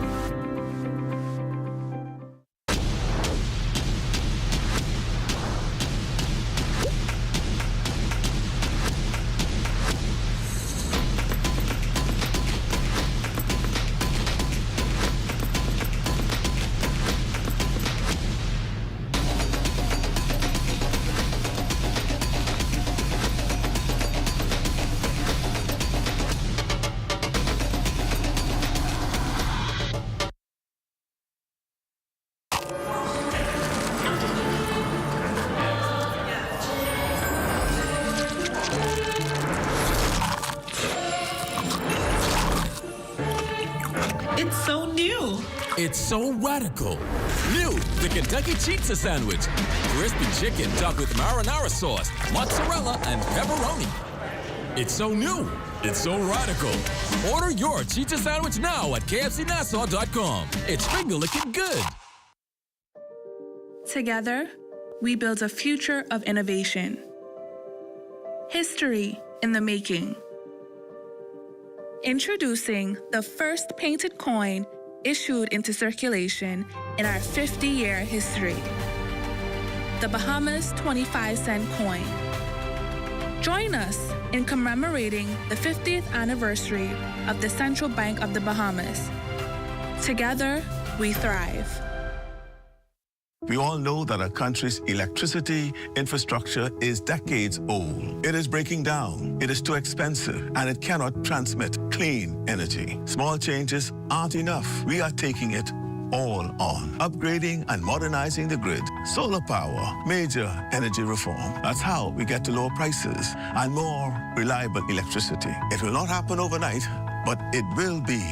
so new. It's so radical. New, the Kentucky Pizza Sandwich. Crispy chicken topped with marinara sauce, mozzarella, and pepperoni. It's so new. It's so radical. Order your Cheetah Sandwich now at kfcnassau.com. It's finger-licking good. Together, we build a future of innovation. History in the making. Introducing the first painted coin issued into circulation in our 50-year history. The Bahamas 25-cent coin. Join us in commemorating the 50th anniversary of the Central Bank of the Bahamas. Together, we thrive. We all know that our country's electricity infrastructure is decades old. It is breaking down, it is too expensive, and it cannot transmit clean energy. Small changes aren't enough. We are taking it all on. Upgrading and modernizing the grid. Solar power, major energy reform. That's how we get to lower prices and more reliable electricity. It will not happen overnight, but it will be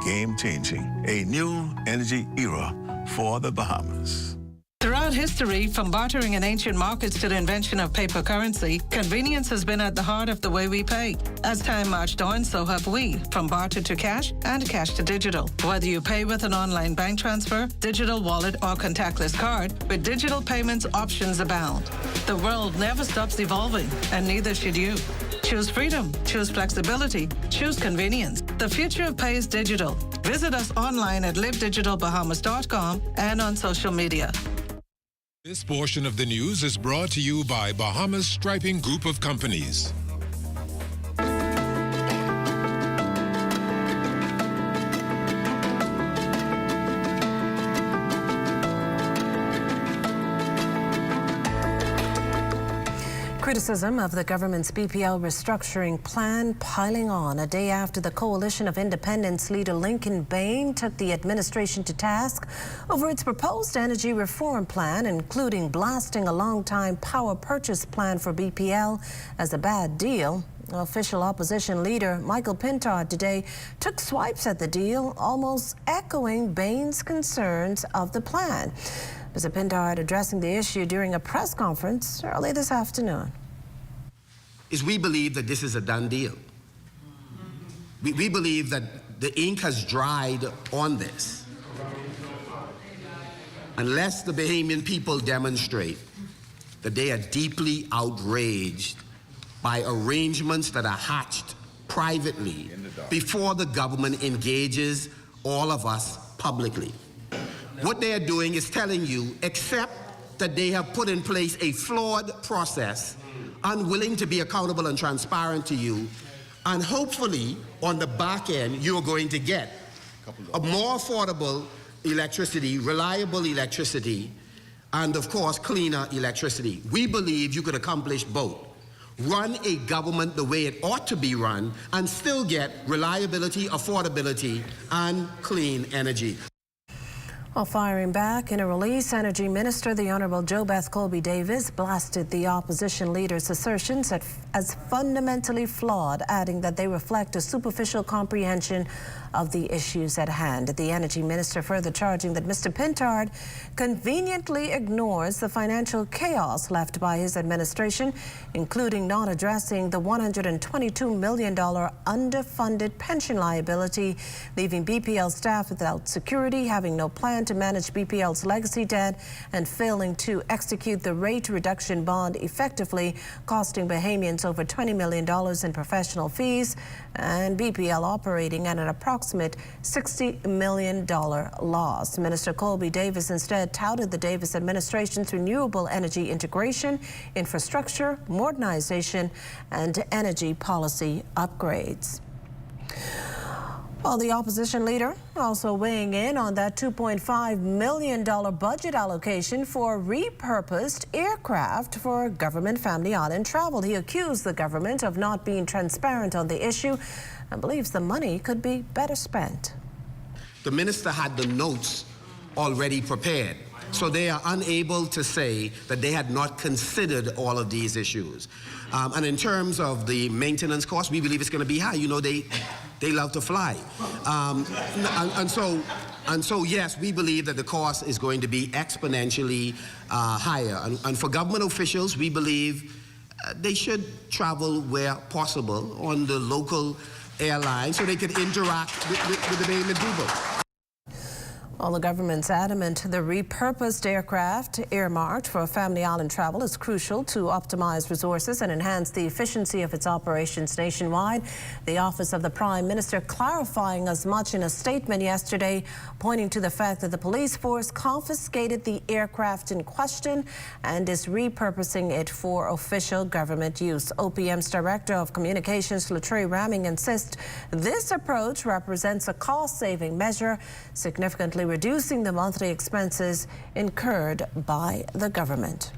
game-changing. A new energy era for the Bahamas. Throughout history, from bartering in ancient markets to the invention of paper currency, convenience has been at the heart of the way we pay. As time marched on, so have we, from barter to cash and cash to digital. Whether you pay with an online bank transfer, digital wallet, or contactless card, with digital payments, options abound. The world never stops evolving, and neither should you. Choose freedom, choose flexibility, choose convenience. The future of pay is digital. Visit us online at livedigitalbahamas.com and on social media. This portion of the news is brought to you by Bahamas Striping Group of Companies. Criticism of the government's BPL restructuring plan piling on a day after the Coalition of Independents leader Lincoln Bain took the administration to task over its proposed energy reform plan, including blasting a long-time power purchase plan for BPL as a bad deal. Official opposition leader Michael Pintard today took swipes at the deal, almost echoing Bain's concerns of the plan. Mr. Pintard addressing the issue during a press conference early this afternoon. We believe that this is a done deal. We believe that the ink has dried on this. Unless the Bahamian people demonstrate that they are deeply outraged by arrangements that are hatched privately before the government engages all of us publicly. What they are doing is telling you, except that they have put in place a flawed process, unwilling to be accountable and transparent to you, and hopefully on the back end you're going to get a more affordable electricity, reliable electricity, and of course cleaner electricity. We believe you could accomplish both. Run a government the way it ought to be run and still get reliability, affordability, and clean energy. While firing back in a release, Energy Minister, the Honourable JoBeth Colby Davis, blasted the opposition leader's assertions as fundamentally flawed, adding that they reflect a superficial comprehension of the issues at hand. The Energy Minister further charging that Mr. Pintard conveniently ignores the financial chaos left by his administration, including not addressing the $122 million underfunded pension liability, leaving BPL staff without security, having no plan to manage BPL's legacy debt, and failing to execute the rate reduction bond effectively, costing Bahamians over $20 million in professional fees, and BPL operating at an approximate $60 million loss. Minister Colby Davis instead touted the Davis administration's renewable energy integration, infrastructure, modernization, and energy policy upgrades. Well, the opposition leader also weighing in on that $2.5 million budget allocation for repurposed aircraft for government family island travel. He accused the government of not being transparent on the issue and believes the money could be better spent. The minister had the notes already prepared, so they are unable to say that they had not considered all of these issues. And in terms of the maintenance cost, we believe it's going to be high. You know, They love to fly. And so, yes, we believe that the cost is going to be exponentially higher. And for government officials, we believe they should travel where possible on the local airline so they can interact with the Bahamian people. Well, the government's adamant the repurposed aircraft earmarked for family island travel is crucial to optimize resources and enhance the efficiency of its operations nationwide. The Office of the Prime Minister clarifying as much in a statement yesterday, pointing to the fact that the police force confiscated the aircraft in question and is repurposing it for official government use. OPM's Director of Communications, Latrey Ramming, insists this approach represents a cost-saving measure, significantly reducing the monthly expenses incurred by the government.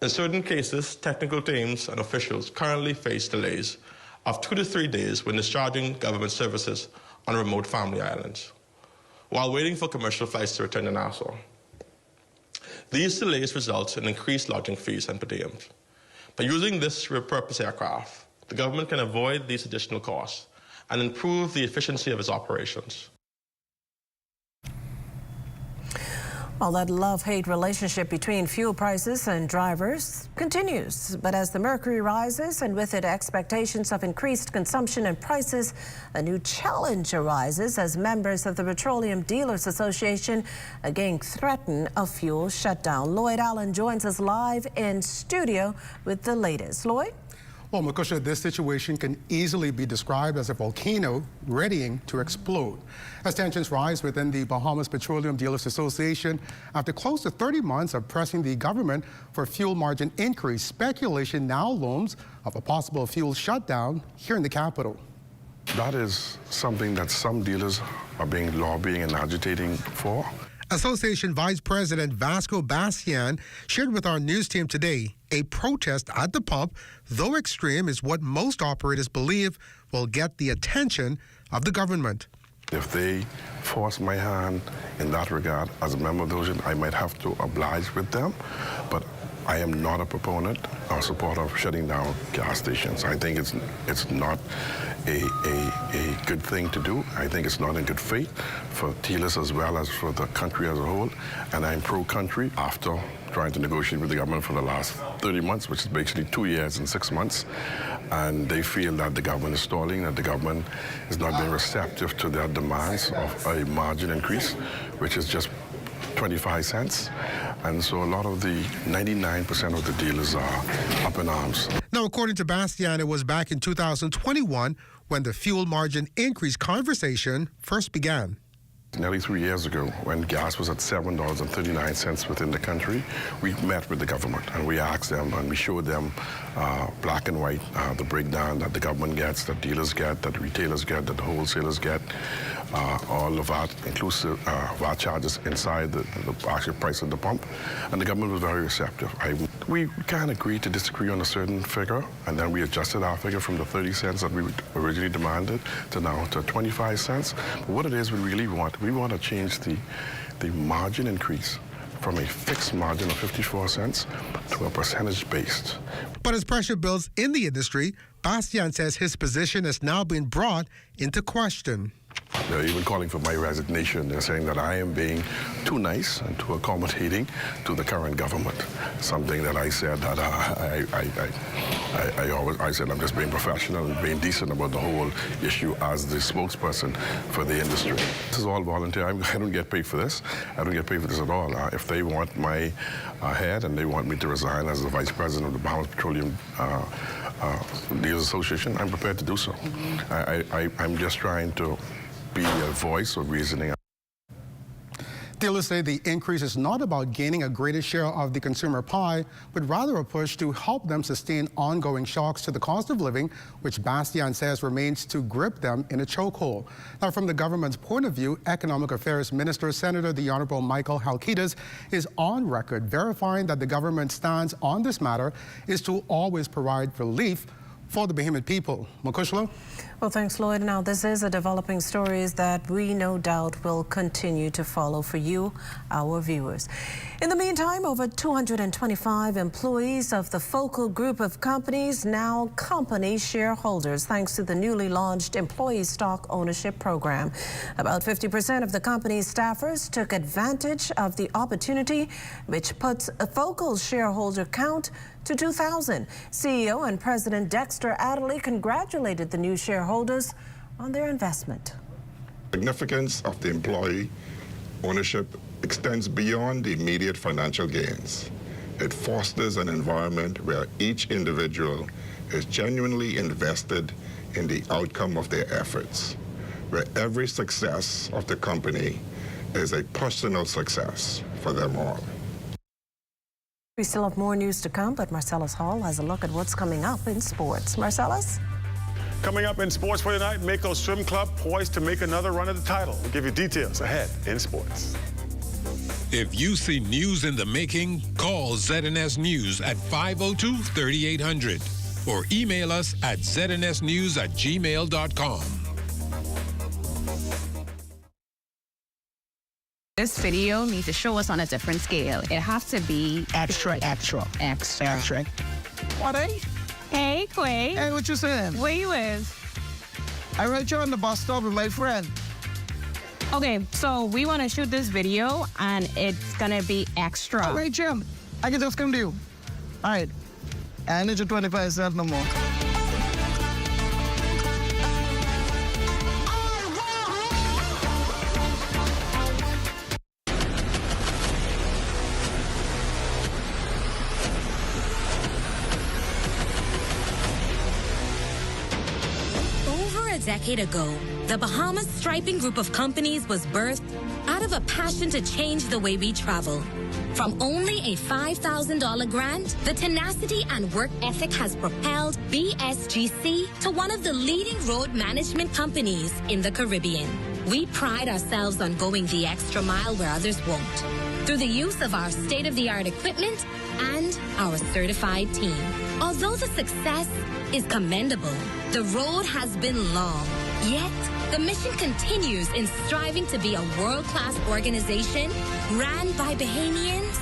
In certain cases, technical teams and officials currently face delays of 2 to 3 days when discharging government services on remote family islands, while waiting for commercial flights to return to Nassau. These delays result in increased lodging fees and per diems. By using this repurposed aircraft, the government can avoid these additional costs and improve the efficiency of its operations. Well, that love-hate relationship between fuel prices and drivers continues. But as the mercury rises and with it expectations of increased consumption and prices, a new challenge arises as members of the Petroleum Dealers Association again threaten a fuel shutdown. Lloyd Allen joins us live in studio with the latest. Lloyd? Well, Makusha, this situation can easily be described as a volcano readying to explode. As tensions rise within the Bahamas Petroleum Dealers Association, after close to 30 months of pressing the government for a fuel margin increase, speculation now looms of a possible fuel shutdown here in the capital. That is something that some dealers are lobbying and agitating for. Association Vice President Vasco Bastian shared with our news team today a protest at the pump, though extreme, is what most operators believe will get the attention of the government. If they force my hand in that regard as a member of the association, I might have to oblige with them, but I am not a proponent or supporter of shutting down gas stations. I think it's not a good thing to do. I think it's not in good faith for dealers as well as for the country as a whole. And I'm pro-country after trying to negotiate with the government for the last 30 months, which is basically 2 years and 6 months. And they feel that the government is stalling, that the government is not being receptive to their demands of a margin increase, which is just 25 cents. And so a lot of the 99% of the dealers are up in arms. Now, according to Bastian, it was back in 2021 when the fuel margin increase conversation first began. Nearly 3 years ago, when gas was at $7.39 within the country, we met with the government and we asked them and we showed them black and white the breakdown that the government gets, that dealers get, that retailers get, that the wholesalers get, all of that, inclusive VAT charges inside the actual price of the pump. And the government was very receptive. We kind of agreed to disagree on a certain figure, and then we adjusted our figure from the 30 cents that we originally demanded to now to 25 cents. But what it is we really want, we want to change the margin increase from a fixed margin of 54 cents to a percentage-based. But as pressure builds in the industry, Bastian says his position has now been brought into question. They're even calling for my resignation. They're saying that I am being too nice and too accommodating to the current government. Something that I said that I said I'm just being professional and being decent about the whole issue as the spokesperson for the industry. This is all volunteer. I don't get paid for this. I don't get paid for this at all. If they want my head and they want me to resign as the vice president of the Bahama Petroleum Dealers Association, I'm prepared to do so. I'm just trying to be a voice of reasoning. Dealers say the increase is not about gaining a greater share of the consumer pie, but rather a push to help them sustain ongoing shocks to the cost of living, which Bastian says remains to grip them in a chokehold. Now, from the government's point of view, Economic Affairs Minister Senator the Honorable Michael Halkitis is on record verifying that the government's stance on this matter is to always provide relief for the Bahamian people. Makushlo? Well, thanks, Lloyd. Now, this is a developing story that we no doubt will continue to follow for you, our viewers. In the meantime, over 225 employees of the focal group of companies now company shareholders thanks to the newly launched employee stock ownership program. About 50% of the company's staffers took advantage of the opportunity, which puts a focal shareholder count to 2,000. CEO and President Dexter Adderley congratulated the new shareholders on their investment. The significance of the employee ownership extends beyond the immediate financial gains. It fosters an environment where each individual is genuinely invested in the outcome of their efforts, where every success of the company is a personal success for them all. We still have more news to come, but Marcellus Hall has a look at what's coming up in sports. Marcellus? Coming up in sports for tonight, Mako Swim Club poised to make another run at the title. We'll give you details ahead in sports. If you see news in the making, call ZNS News at 502-3800 or email us at znsnews@gmail.com. This video needs to show us on a different scale. It has to be extra. What, eh? Hey, Quay. Hey, what you saying? Where you is? I right here on the bus stop with my friend. Okay, so we want to shoot this video, and it's gonna be extra. All right, Jim. I can just come to you. All right. I need your 25 cents no more. A decade ago, the Bahamas Striping Group of companies was birthed out of a passion to change the way we travel. From only a $5,000 grant, the tenacity and work ethic has propelled BSGC to one of the leading road management companies in the Caribbean. We pride ourselves on going the extra mile where others won't, through the use of our state-of-the-art equipment and our certified team. Although the success is commendable, the road has been long. Yet, the mission continues in striving to be a world-class organization ran by Bahamians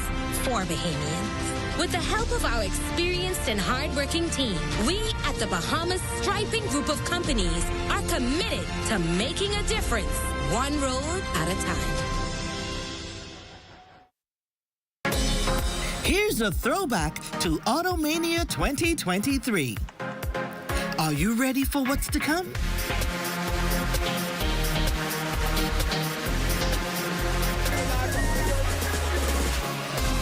for Bahamians. With the help of our experienced and hardworking team, we at the Bahamas Striping Group of companies are committed to making a difference, one road at a time. Here's a throwback to Automania 2023. Are you ready for what's to come?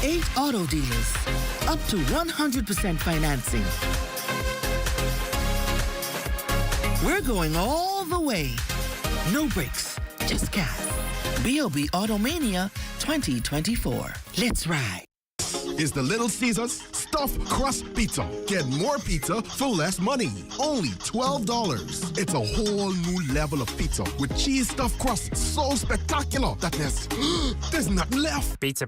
Eight auto dealers, up to 100% financing. We're going all the way. No brakes, just gas. B.O.B. Automania 2024. Let's ride. Is the Little Caesars Stuffed Crust Pizza. Get more pizza for less money. Only $12. It's a whole new level of pizza with cheese stuffed crust so spectacular that there's nothing left. Pizza.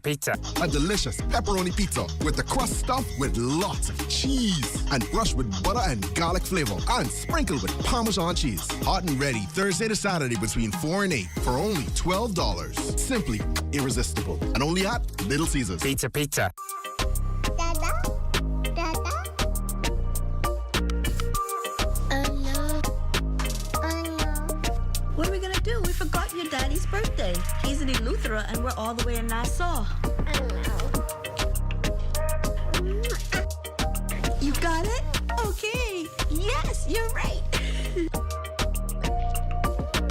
A delicious pepperoni pizza with the crust stuffed with lots of cheese and brushed with butter and garlic flavor and sprinkled with Parmesan cheese. Hot and ready Thursday to Saturday between 4 and 8 for only $12. Simply irresistible. And only at Little Caesars. Pizza. What are we gonna do? We forgot your daddy's birthday. He's in Eleuthera and we're all the way in Nassau. You got it? Okay. Yes, you're right.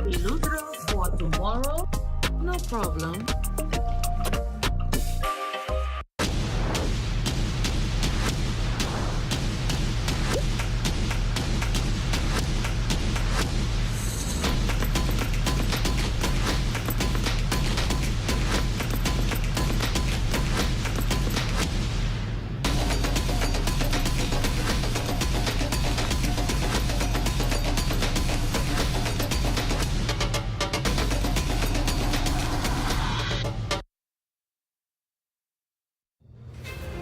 Eleuthera for tomorrow? No problem.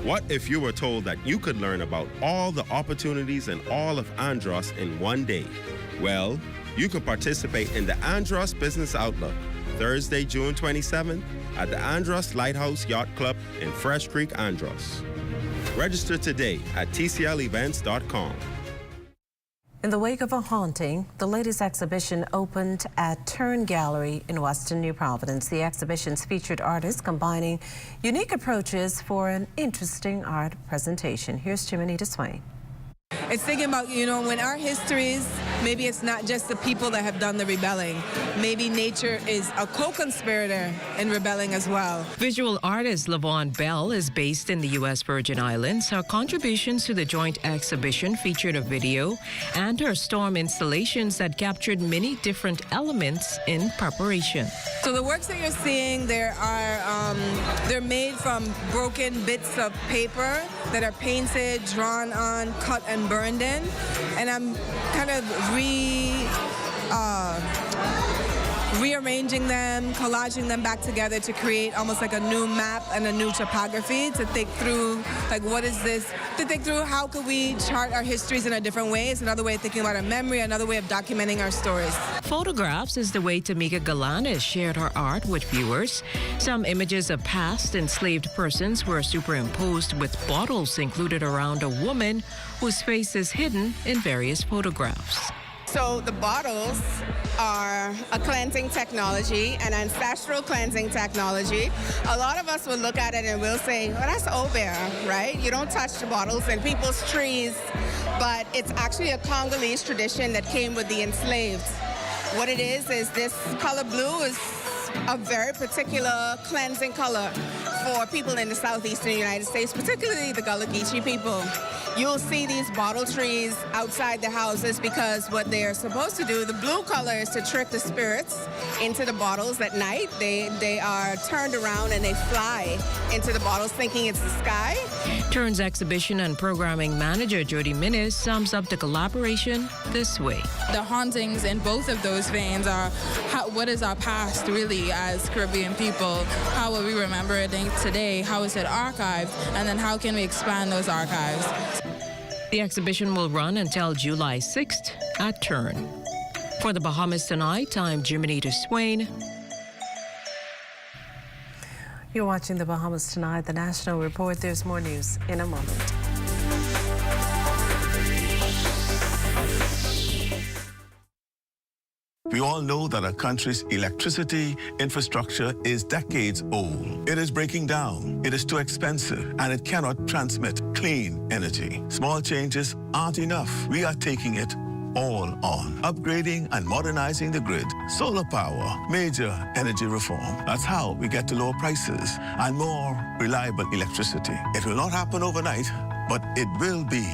What if you were told that you could learn about all the opportunities in all of Andros in one day? Well, you could participate in the Andros Business Outlook, Thursday, June 27th at the Andros Lighthouse Yacht Club in Fresh Creek, Andros. Register today at tclevents.com. In the wake of a haunting, the latest exhibition opened at Turn Gallery in Western New Providence. The exhibition's featured artists combining unique approaches for an interesting art presentation. Here's Jiminita Swain. It's thinking about, you know, when our histories, maybe it's not just the people that have done the rebelling. Maybe nature is a co-conspirator in rebelling as well. Visual artist Lavon Bell is based in the U.S. Virgin Islands. Her contributions to the joint exhibition featured a video and her storm installations that captured many different elements in preparation. So the works that you're seeing, they're made from broken bits of paper that are painted, drawn on, cut and burned in, and I'm kind of rearranging them, collaging them back together to create almost like a new map and a new topography to think through, like, what is this? To think through how could we chart our histories in a different way. It's another way of thinking about our memory, another way of documenting our stories. Photographs is the way Tamika Galan has shared her art with viewers. Some images of past enslaved persons were superimposed with bottles included around a woman whose face is hidden in various photographs. So the bottles are a cleansing technology, an ancestral cleansing technology. A lot of us will look at it and we'll say, well, that's obeah, right? You don't touch the bottles in people's trees, but it's actually a Congolese tradition that came with the enslaved. What it is this color blue is a very particular cleansing color for people in the southeastern United States, particularly the Gullah Geechee people. You'll see these bottle trees outside the houses because what they are supposed to do, the blue color is to trick the spirits into the bottles at night. They are turned around and they fly into the bottles thinking it's the sky. Turn's exhibition and programming manager Jody Minnis sums up the collaboration this way. The hauntings in both of those veins are what is our past really as Caribbean people? How will we remember it today? How is it archived? And then how can we expand those archives? The exhibition will run until July 6th at Turn. For the Bahamas Tonight, I'm Jiminita Swain. You're watching the Bahamas Tonight, the National Report. There's more news in a moment. We all know that our country's electricity infrastructure is decades old. It is breaking down, it is too expensive, and it cannot transmit clean energy. Small changes aren't enough. We are taking it all on. Upgrading and modernizing the grid, solar power, major energy reform. That's how we get to lower prices and more reliable electricity. It will not happen overnight, but it will be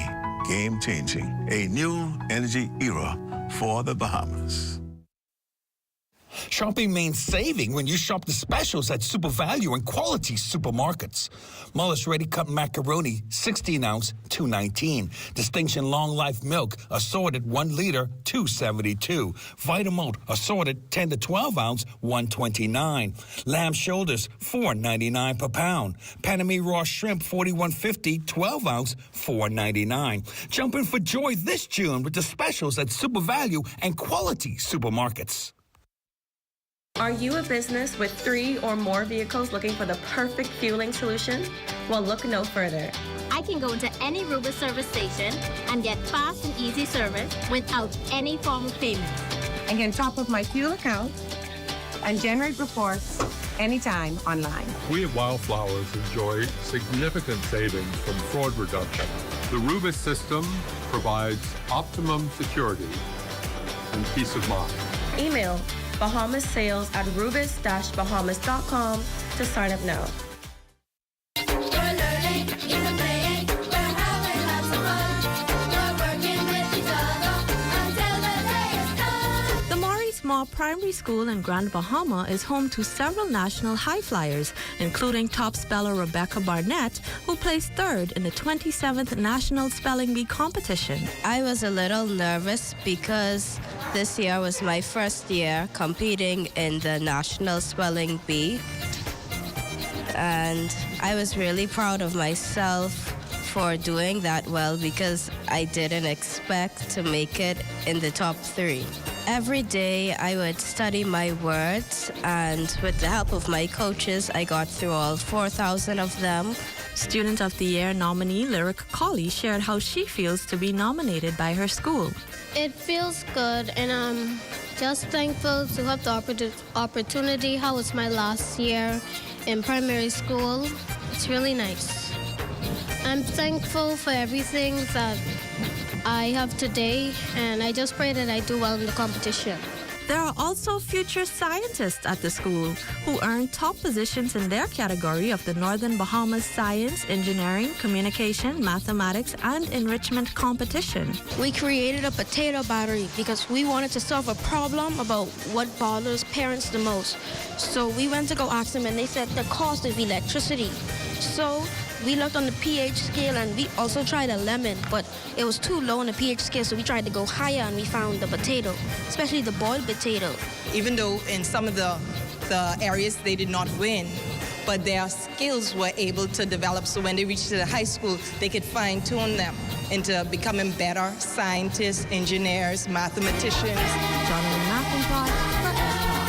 game-changing. A new energy era for the Bahamas. Shopping means saving when you shop the specials at Super Value and Quality Supermarkets. Mullis Ready Cut Macaroni, 16-ounce, $2.19. Distinction Long Life Milk, assorted 1 liter, $2.72. Vitamalt, assorted 10 to 12-ounce, $1.29. Lamb shoulders, $4.99 per pound. Panama Raw Shrimp, $41.50, 12-ounce, $4.99. Jump in for joy this June with the specials at Super Value and Quality Supermarkets. Are you a business with 3 or more vehicles looking for the perfect fueling solution? Well, look no further. I can go to any Rubis service station and get fast and easy service without any form of payment. I can top up my fuel account and generate reports anytime online. We at Wildflowers enjoy significant savings from fraud reduction. The Rubis system provides optimum security and peace of mind. Email bahamassales@rubis-bahamas.com to sign up now. Small Primary School in Grand Bahama is home to several national high flyers, including top speller Rebecca Barnett, who placed 3rd in the 27th National Spelling Bee competition. I was a little nervous because this year was my first year competing in the National Spelling Bee. and I was really proud of myself for doing that well because I didn't expect to make it in the top 3. Every day I would study my words, and with the help of my coaches, I got through all 4,000 of them. Student of the Year nominee Lyric Colley shared how she feels to be nominated by her school. It feels good, and I'm just thankful to have the opportunity. How was my last year in primary school? It's really nice. I'm thankful for everything that I have today, and I just pray that I do well in the competition. There are also future scientists at the school who earned top positions in their category of the Northern Bahamas Science, Engineering, Communication, Mathematics, and Enrichment competition. We created a potato battery because we wanted to solve a problem about what bothers parents the most. So we went to go ask them, and they said the cost of electricity. So we looked on the pH scale, and we also tried a lemon, but it was too low on the pH scale, so we tried to go higher, and we found the potato, especially the boiled potato. Even though in some of the areas they did not win, but their skills were able to develop, so when they reached the high school, they could fine-tune them into becoming better scientists, engineers, mathematicians. Jonathan McIntyre for Air Talk.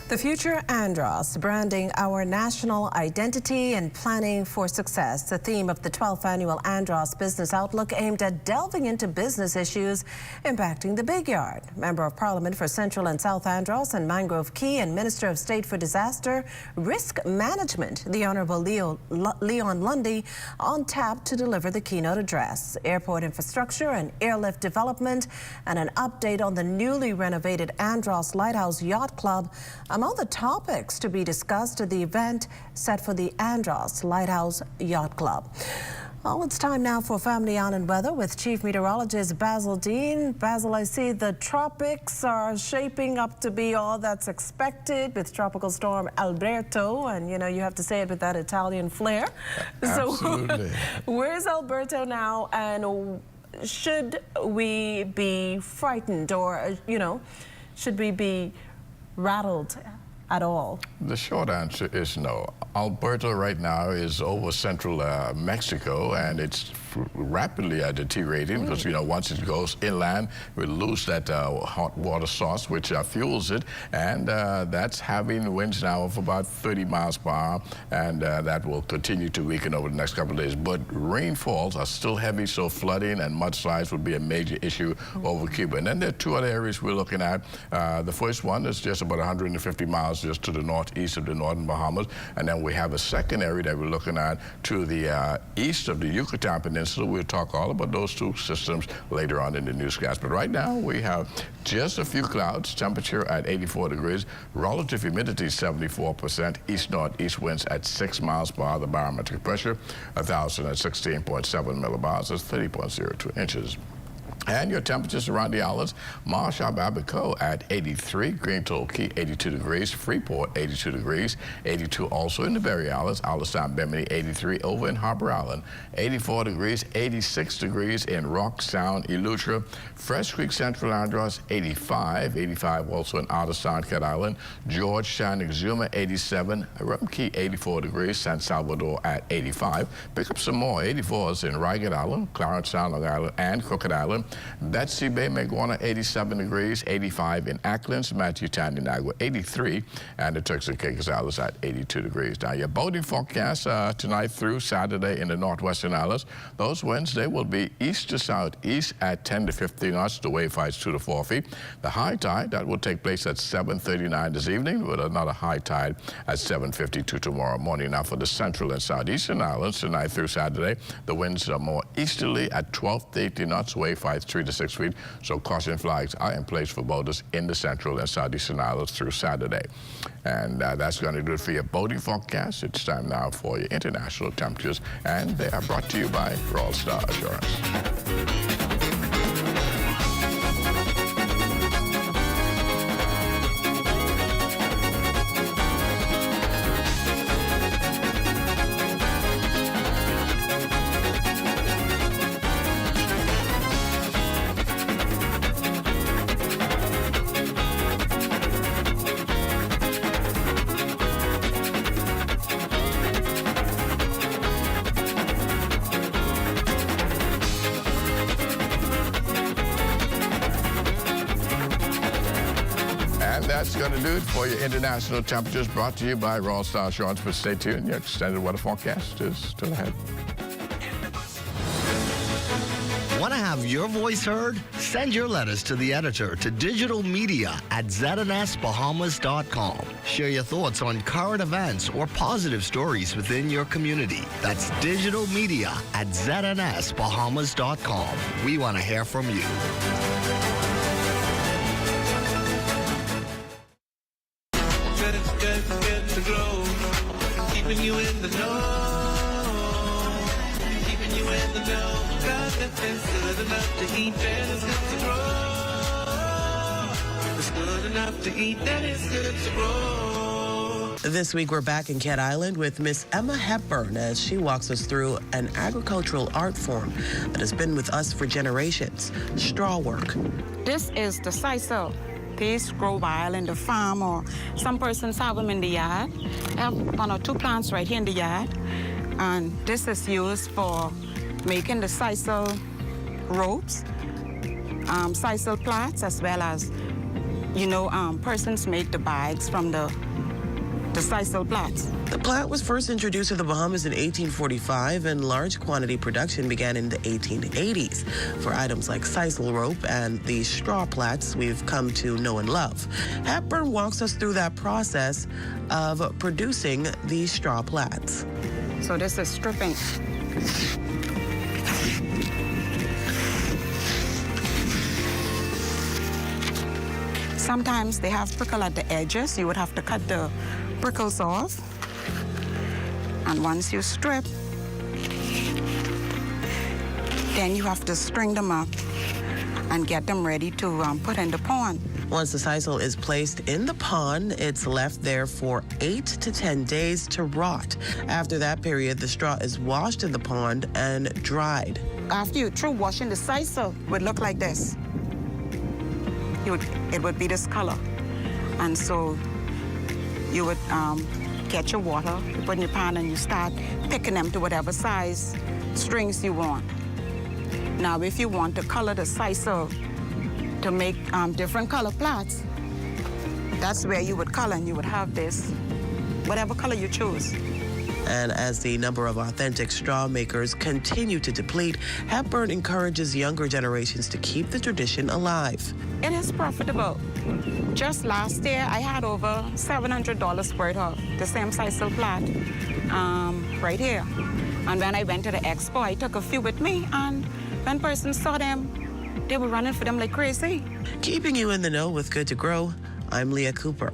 The future Andros, branding our national identity and planning for success. The theme of the 12th annual Andros Business Outlook aimed at delving into business issues impacting the big yard. Member of Parliament for Central and South Andros and Mangrove Key and Minister of State for Disaster Risk Management, the Honorable Leon Lundy, on tap to deliver the keynote address. Airport infrastructure and airlift development, and an update on the newly renovated Andros Lighthouse Yacht Club among the topics to be discussed at the event set for the Andros Lighthouse Yacht Club. Well, it's time now for Family Island weather with Chief Meteorologist Basil Dean. Basil, I see the tropics are shaping up to be all that's expected with Tropical Storm Alberto, and you have to say it with that Italian flair. Absolutely. So where's Alberto now, and should we be frightened or, should we be rattled at all? The short answer is no. Alberto right now is over central Mexico, and it's rapidly deteriorating because, once it goes inland, we lose that hot water source, which fuels it, and that's having winds now of about 30 miles per hour, and that will continue to weaken over the next couple of days. But rainfalls are still heavy, so flooding and mudslides would be a major issue over Cuba. And then there are two other areas we're looking at. The first one is just about 150 miles just to the northeast of the northern Bahamas, and then we have a second area that we're looking at to the east of the Yucatan Peninsula. We'll talk all about those two systems later on in the newscast. But right now we have just a few clouds, temperature at 84 degrees, relative humidity 74%, east-northeast winds at 6 miles per hour, the barometric pressure 1,016.7 millibars, that's 30.02 inches. And your temperatures around the islands: Marshall Abaco at 83, Green Toll Key 82 degrees, Freeport 82 degrees, 82 also in the Berry Islands, Allenstown, Bimini 83, over in Harbor Island 84 degrees, 86 degrees in Rock Sound, Eleuthera, Fresh Creek, Central Andros 85, 85 also in Allenstown, Cat Island, Georgetown, Exuma 87, Rum Key 84 degrees, San Salvador at 85. Pick up some more 84s in Ragged Island, Clarence Sound, Long Island, and Crooked Island. Betsy Bay, Maguana 87 degrees, 85 in Acklands, Matthew Tandanagua 83, and the Turks and Caicos Islands at 82 degrees. Now your boating forecast tonight through Saturday in the northwestern islands. Those winds, they will be east to southeast at 10 to 15 knots. The wave heights 2 to 4 feet. The high tide, that will take place at 7:39 this evening, with another high tide at 7:52 tomorrow morning. Now for the central and southeastern islands tonight through Saturday, the winds are more easterly at 12 to 18 knots, wave heights 3 to 6 feet. So caution flags are in place for boaters in the central and southeastern islands through Saturday. And that's going to do it for your boating forecast. It's time now for your international temperatures, and they are brought to you by Royal Star Assurance. that's going to do it for your international temperatures brought to you by Royal Star Insurance. But stay tuned. Your extended weather forecast is still ahead. Want to have your voice heard? Send your letters to the editor to digitalmedia@znsbahamas.com. Share your thoughts on current events or positive stories within your community. That's digitalmedia@znsbahamas.com. We want to hear from you. Good to grow. Keeping you in the know. Keeping you in the know. It's good enough to eat, then it's good to grow. It's good enough to eat, then it's good to grow. This week we're back in Cat Island with Miss Emma Hepburn as she walks us through an agricultural art form that has been with us for generations, straw work. This is the sisal. These grow wild in the farm, or some persons have them in the yard. I have 1 or 2 plants right here in the yard, and this is used for making the sisal ropes, sisal plats, as well as, persons make the bags from the sisal plats. The plant was first introduced to the Bahamas in 1845, and large quantity production began in the 1880s for items like sisal rope and the straw plats we've come to know and love. Hepburn walks us through that process of producing these straw plats. So this is stripping. Sometimes they have prickle at the edges. You would have to cut the prickles off. And once you strip, then you have to string them up and get them ready to put in the pond. Once the sisal is placed in the pond, it's left there for 8 to 10 days to rot. After that period, the straw is washed in the pond and dried. After you're through washing, the sisal would look like this. It would be this color. And so you would get your water, you put in your pan, and you start picking them to whatever size strings you want. Now, if you want to color the sisal to make different color plats, that's where you would color, and you would have this, whatever color you choose. And as the number of authentic straw makers continue to deplete, Hepburn encourages younger generations to keep the tradition alive. It is profitable. Just last year, I had over $700 worth of the same sisal plat right here. And when I went to the expo, I took a few with me, and when persons saw them, they were running for them like crazy. Keeping you in the know with Good to Grow, I'm Leah Cooper.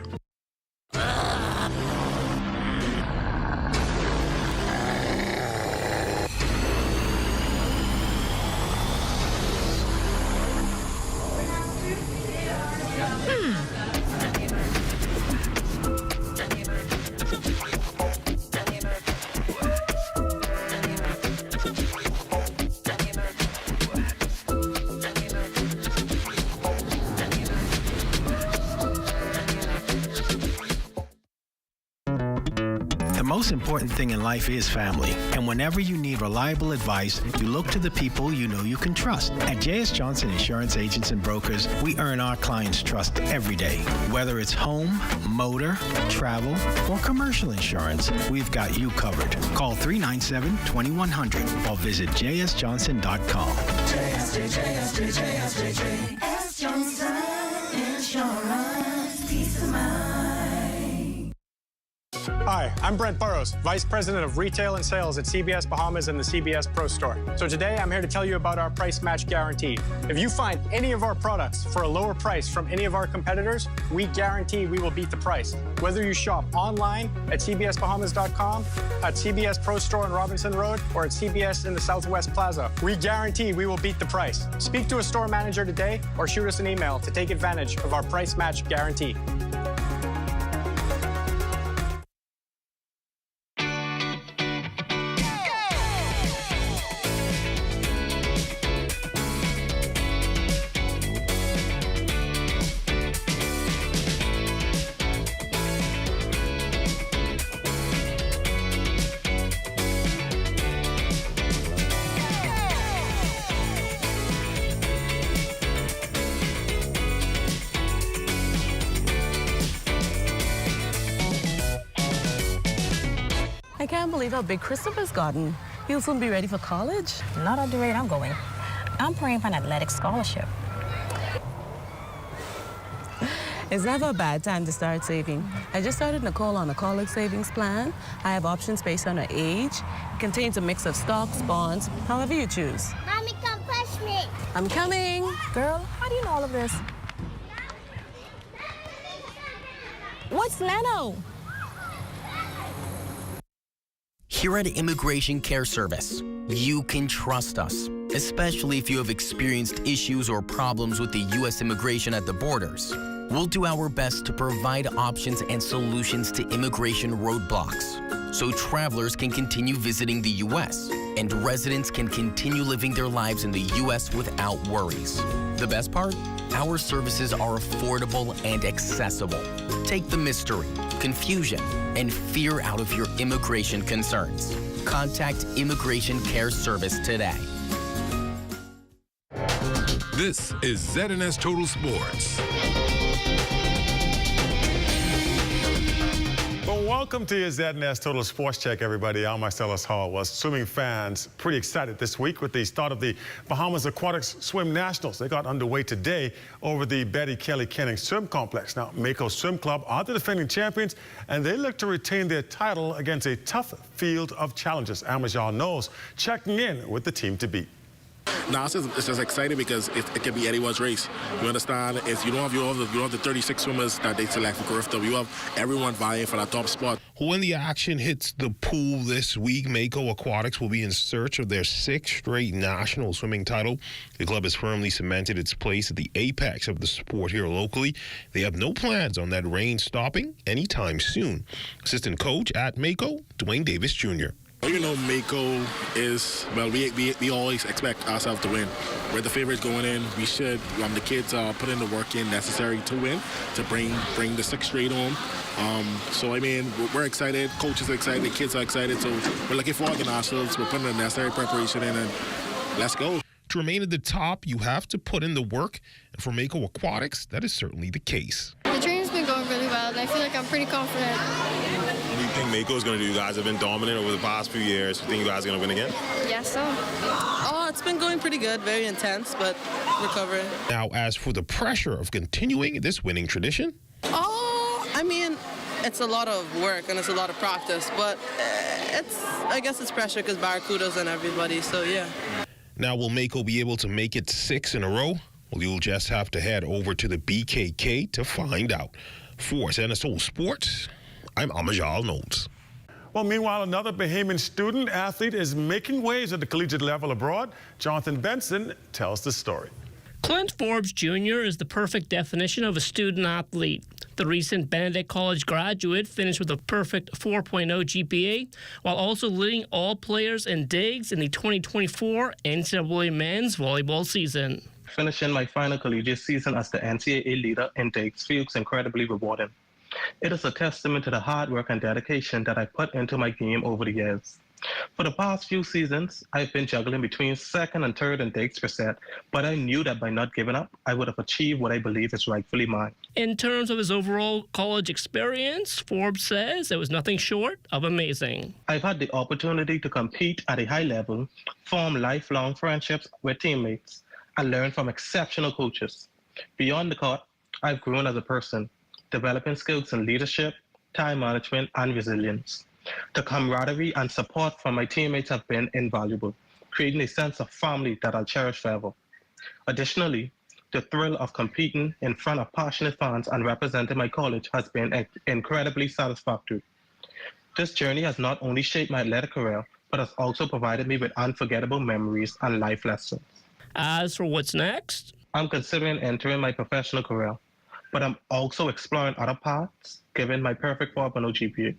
The most important thing in life is family. And whenever you need reliable advice, you look to the people you know you can trust. At J.S. Johnson Insurance Agents and Brokers, we earn our clients' trust every day. Whether it's home, motor, travel, or commercial insurance, we've got you covered. Call 397-2100 or visit jsjohnson.com. JS Johnson Insurance, peace of mind. Hi, I'm Brent Burrows, Vice President of Retail and Sales at CBS Bahamas and the CBS Pro Store. So today I'm here to tell you about our price match guarantee. If you find any of our products for a lower price from any of our competitors, we guarantee we will beat the price. Whether you shop online at cbsbahamas.com, at CBS Pro Store on Robinson Road, or at CBS in the Southwest Plaza, we guarantee we will beat the price. Speak to a store manager today or shoot us an email to take advantage of our price match guarantee. can't believe how big Christopher's gotten. He'll soon be ready for college. Not at the rate I'm going. I'm praying for an athletic scholarship. It's never a bad time to start saving. I just started Nicole on a college savings plan. I have options based on her age. It contains a mix of stocks, bonds, however you choose. Mommy, come push me. I'm coming. Girl, how do you know all of this? What's Nano? Here at Immigration Care Service, you can trust us, especially if you have experienced issues or problems with the U.S. immigration at the borders. We'll do our best to provide options and solutions to immigration roadblocks so travelers can continue visiting the U.S. and residents can continue living their lives in the U.S. without worries. The best part? Our services are affordable and accessible. Take the mystery, confusion, and fear out of your immigration concerns. Contact Immigration Care Service today. This is ZNS Total Sports. Well, welcome to your ZNS Total Sports Check, everybody. I'm Marcellus Hall. Well, swimming fans pretty excited this week with the start of the Bahamas Aquatics Swim Nationals. They got underway today over the Betty Kelly Kenning Swim Complex. Now, Mako Swim Club are the defending champions, and they look to retain their title against a tough field of challengers. Amajal Knowles checking in with the team to beat. No, it's just exciting because it can be anyone's race. You understand? You don't have the 36 swimmers that they select for Griffith. You have everyone vying for that top spot. When the action hits the pool this week, Mako Aquatics will be in search of their 6th straight national swimming title. The club has firmly cemented its place at the apex of the sport here locally. They have no plans on that reign stopping anytime soon. Assistant coach at Mako, Dwayne Davis Jr. You know, Mako is, well, we always expect ourselves to win. We're the favorites going in. We should. The kids are putting the work in necessary to win, to bring the 6th straight home. So, I mean, we're excited. Coaches are excited. The kids are excited. So we're looking forward to ourselves. We're putting the necessary preparation in, and let's go. To remain at the top, you have to put in the work. And for Mako Aquatics, that is certainly the case. The training's been going really well, and I feel like I'm pretty confident. What do you think Mako is going to do? You guys have been dominant over the past few years. You think you guys are going to win again? Yes, so. Oh, it's been going pretty good. Very intense, but recovering. Now, as for the pressure of continuing this winning tradition? Oh, I mean, it's a lot of work and it's a lot of practice, but I guess it's pressure because Barracudas and everybody, so yeah. Now, will Mako be able to make it 6 in a row? Well, you'll just have to head over to the BKK to find out. For ZNS Sports, I'm Amajal Knowles. Well, meanwhile, another Bahamian student athlete is making waves at the collegiate level abroad. Jonathan Benson tells the story. Clint Forbes Jr. is the perfect definition of a student athlete. The recent Benedict College graduate finished with a perfect 4.0 GPA, while also leading all players in digs in the 2024 NCAA men's volleyball season. Finishing my final collegiate season as the NCAA leader in digs feels incredibly rewarding. It is a testament to the hard work and dedication that I put into my game over the years. For the past few seasons, I've been juggling between 2nd and 3rd in digs per set, but I knew that by not giving up, I would have achieved what I believe is rightfully mine. In terms of his overall college experience, Forbes says it was nothing short of amazing. I've had the opportunity to compete at a high level, form lifelong friendships with teammates, and learn from exceptional coaches. Beyond the court, I've grown as a person, developing skills in leadership, time management, and resilience. The camaraderie and support from my teammates have been invaluable, creating a sense of family that I'll cherish forever. Additionally, the thrill of competing in front of passionate fans and representing my college has been incredibly satisfactory. This journey has not only shaped my athletic career, but has also provided me with unforgettable memories and life lessons. As for what's next? I'm considering entering my professional career, but I'm also exploring other paths, given my perfect 4.0 GPA.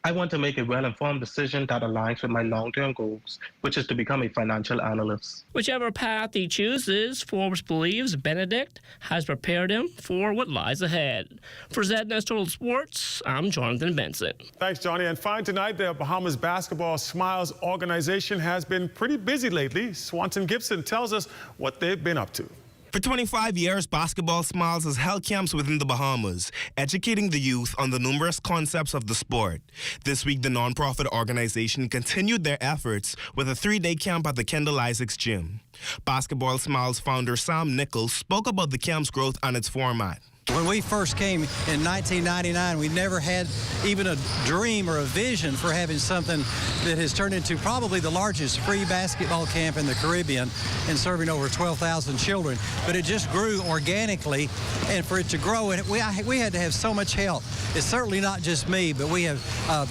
I want to make a well-informed decision that aligns with my long-term goals, which is to become a financial analyst. Whichever path he chooses, Forbes believes Benedict has prepared him for what lies ahead. For ZNS Total Sports, I'm Jonathan Benson. Thanks, Johnny. And fine tonight, the Bahamas Basketball Smiles organization has been pretty busy lately. Swanson Gibson tells us what they've been up to. For 25 years, Basketball Smiles has held camps within the Bahamas, educating the youth on the numerous concepts of the sport. This week, the nonprofit organization continued their efforts with a 3-day camp at the Kendall Isaacs Gym. Basketball Smiles founder Sam Nichols spoke about the camp's growth and its format. When we first came in 1999, we never had even a dream or a vision for having something that has turned into probably the largest free basketball camp in the Caribbean and serving over 12,000 children. But it just grew organically, and for it to grow, and we had to have so much help. It's certainly not just me, but we have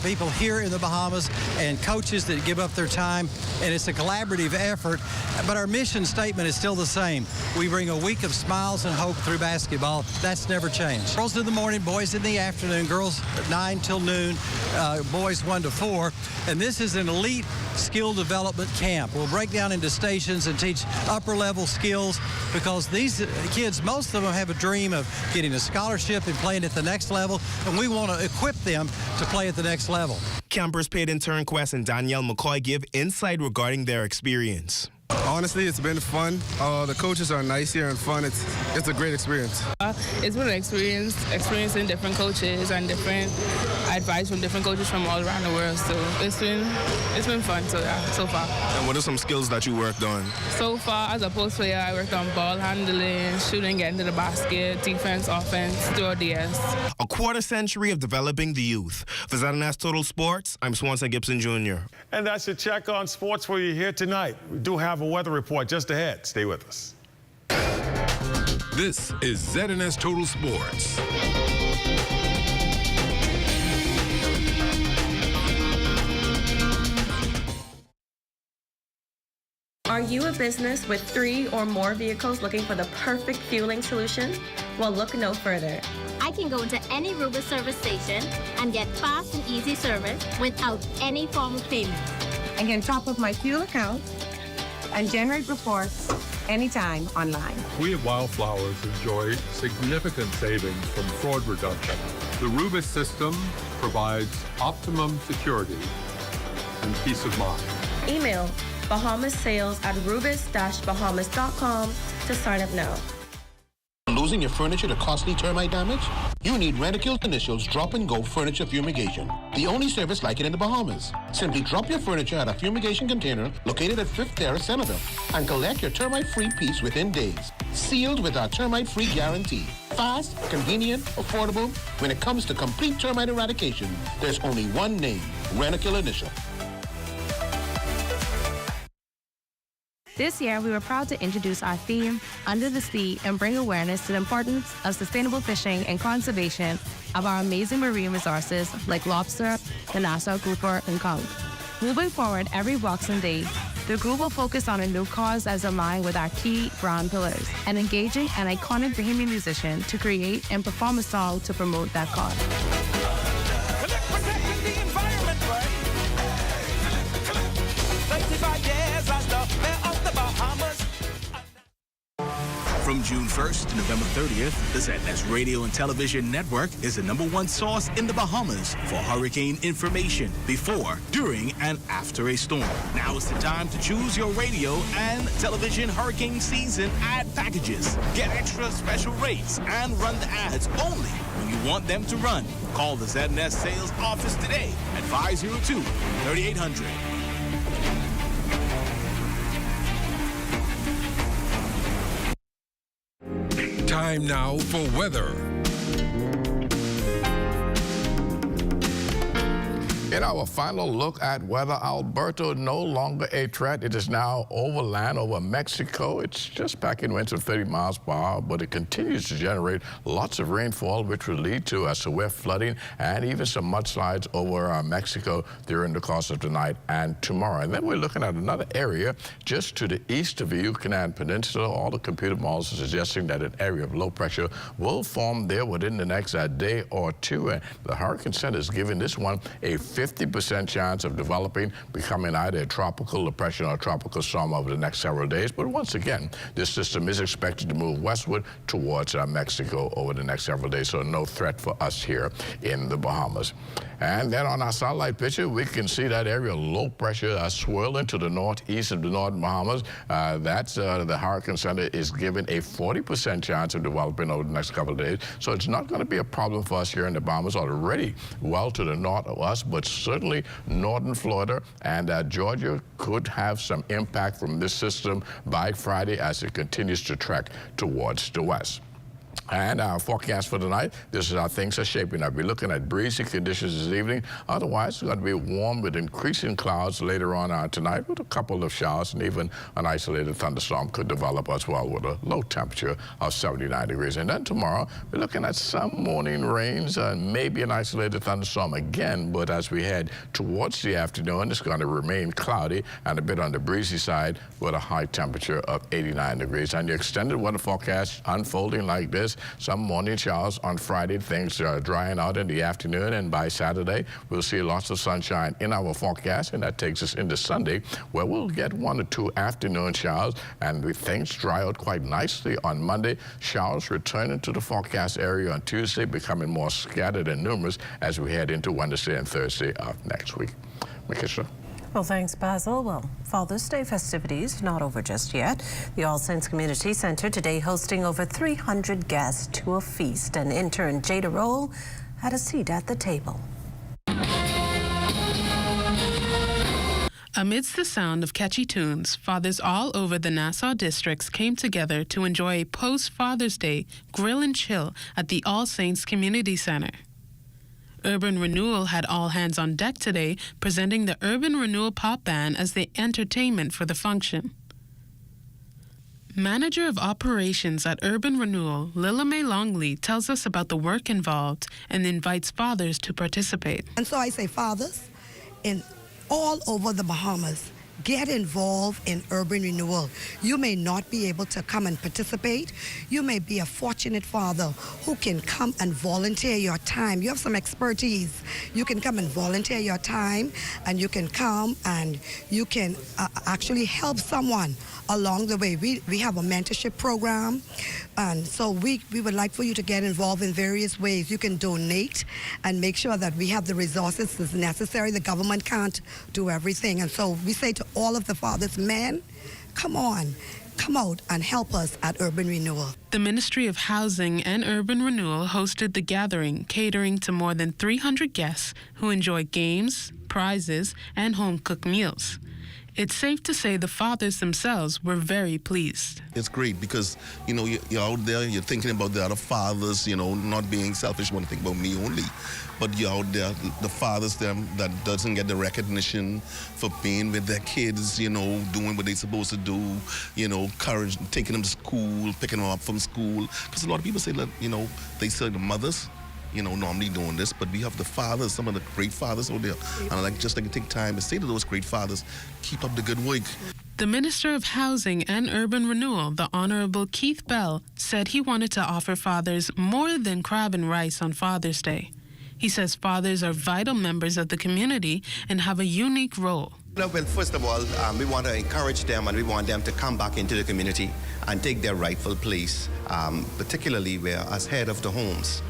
people here in the Bahamas and coaches that give up their time, and it's a collaborative effort. But our mission statement is still the same. We bring a week of smiles and hope through basketball. That's never changed. Girls in the morning, boys in the afternoon, girls 9 till noon, boys 1 to 4. And this is an elite skill development camp. We'll break down into stations and teach upper level skills because these kids, most of them have a dream of getting a scholarship and playing at the next level, and we want to equip them to play at the next level. Campers paid intern Quest and Danielle McCoy give insight regarding their experience. Honestly, it's been fun. The coaches are nice here and fun. It's a great experience. It's been an experience, experiencing different coaches and different advice from different coaches from all around the world. So it's been fun so far. And what are some skills that you worked on? So far, as a post player, I worked on ball handling, shooting, getting to the basket, defense, offense, through DS. A quarter century of developing the youth. For ZNS Total Sports, I'm Swanson Gibson Jr. And that's your check on sports for you here tonight. We do have a weather report just ahead. Stay with us. This is ZNS Total Sports. Are you a business with 3 or more vehicles looking for the perfect fueling solution? Well, look no further. I can go to any Rubis service station and get fast and easy service without any form of payment. I can top up my fuel account and generate reports anytime online. We at Wildflowers enjoy significant savings from fraud reduction. The Rubis system provides optimum security and peace of mind. Email bahamashales@rubis-bahamas.com to sign up now. Losing your furniture to costly termite damage? You need Renicle's Initials Drop and Go Furniture Fumigation, the only service like it in the Bahamas. Simply drop your furniture at a fumigation container located at 5th Terrace, Centerville, and collect your termite-free piece within days. Sealed with our termite-free guarantee. Fast, convenient, affordable. When it comes to complete termite eradication, there's only one name, Renicle Initial. This year, we were proud to introduce our theme, Under the Sea, and bring awareness to the importance of sustainable fishing and conservation of our amazing marine resources like lobster, the Nassau grouper, and conch. Moving forward every Boxing Day, the group will focus on a new cause as aligned with our key brand pillars and engaging an iconic Bahamian musician to create and perform a song to promote that cause. From June 1st to November 30th, the ZNS Radio and Television Network is the #1 source in the Bahamas for hurricane information before, during, and after a storm. Now is the time to choose your radio and television hurricane season ad packages. Get extra special rates and run the ads only when you want them to run. Call the ZNS sales office today at 502-3800. Time now for weather. In our final look at weather, Alberto no longer a threat. It is now overland over Mexico. It's just packing winds of 30 miles per hour, but it continues to generate lots of rainfall, which will lead to severe flooding and even some mudslides over Mexico during the course of tonight and tomorrow. And then we're looking at another area just to the east of the Yucatan Peninsula. All the computer models are suggesting that an area of low pressure will form there within the next day or two. And the Hurricane Center is giving this one a 50% chance of developing, becoming either a tropical depression or a tropical storm over the next several days. But once again, this system is expected to move westward towards Mexico over the next several days, so no threat for us here in the Bahamas. And then on our satellite picture, we can see that area of low pressure swirling to the northeast of the northern Bahamas. That's the Hurricane Center is given a 40% chance of developing over the next couple of days. So it's not going to be a problem for us here in the Bahamas, already well to the north of us, but certainly northern Florida and Georgia could have some impact from this system by Friday as it continues to trek towards the west. And our forecast for tonight, this is how things are shaping up. We're looking at breezy conditions this evening. Otherwise, it's going to be warm with increasing clouds later on tonight with a couple of showers, and even an isolated thunderstorm could develop as well with a low temperature of 79 degrees. And then tomorrow, we're looking at some morning rains and maybe an isolated thunderstorm again. But as we head towards the afternoon, it's going to remain cloudy and a bit on the breezy side with a high temperature of 89 degrees. And the extended weather forecast unfolding like this. Some morning showers on Friday, things are drying out in the afternoon, and by Saturday, we'll see lots of sunshine in our forecast, and that takes us into Sunday, where we'll get 1 or 2 afternoon showers, and things dry out quite nicely on Monday. Showers returning to the forecast area on Tuesday, becoming more scattered and numerous as we head into Wednesday and Thursday of next week. Makisha. Well, thanks, Basil. Well, Father's Day festivities not over just yet. The All Saints Community Center today hosting over 300 guests to a feast, and intern Jada Roll had a seat at the table. Amidst the sound of catchy tunes, fathers all over the Nassau districts came together to enjoy a post-Father's Day grill and chill at the All Saints Community Center. Urban Renewal had all hands on deck today, presenting the Urban Renewal Pop Band as the entertainment for the function. Manager of Operations at Urban Renewal, Lila Mae Longley, tells us about the work involved and invites fathers to participate. And so I say, fathers, in all over the Bahamas, get involved in urban renewal. You may not be able to come and participate. You may be a fortunate father who can come and volunteer your time. You have some expertise. You can come and volunteer your time, and you can come and you can actually help someone along the way. We have a mentorship program, and so we would like for you to get involved in various ways. You can donate and make sure that we have the resources that's necessary. The government can't do everything, and so we say to all of the fathers, men, come on, come out and help us at Urban Renewal. The Ministry of Housing and Urban Renewal hosted the gathering, catering to more than 300 guests who enjoy games, prizes, and home-cooked meals. It's safe to say the fathers themselves were very pleased. It's great because, you know, you're out there, you're thinking about the other fathers, you know, not being selfish, want to think about me only. But you're out there, the fathers them that doesn't get the recognition for being with their kids, you know, doing what they're supposed to do, you know, courage, taking them to school, picking them up from school. Because a lot of people say that, you know, they say the mothers, you know, normally doing this, but we have the fathers, some of the great fathers out there. And I like to take time to say to those great fathers, keep up the good work. The Minister of Housing and Urban Renewal, the Honorable Keith Bell, said he wanted to offer fathers more than crab and rice on Father's Day. He says fathers are vital members of the community and have a unique role. Well, first of all, we want to encourage them, and we want them to come back into the community and take their rightful place, particularly where as head of the homes,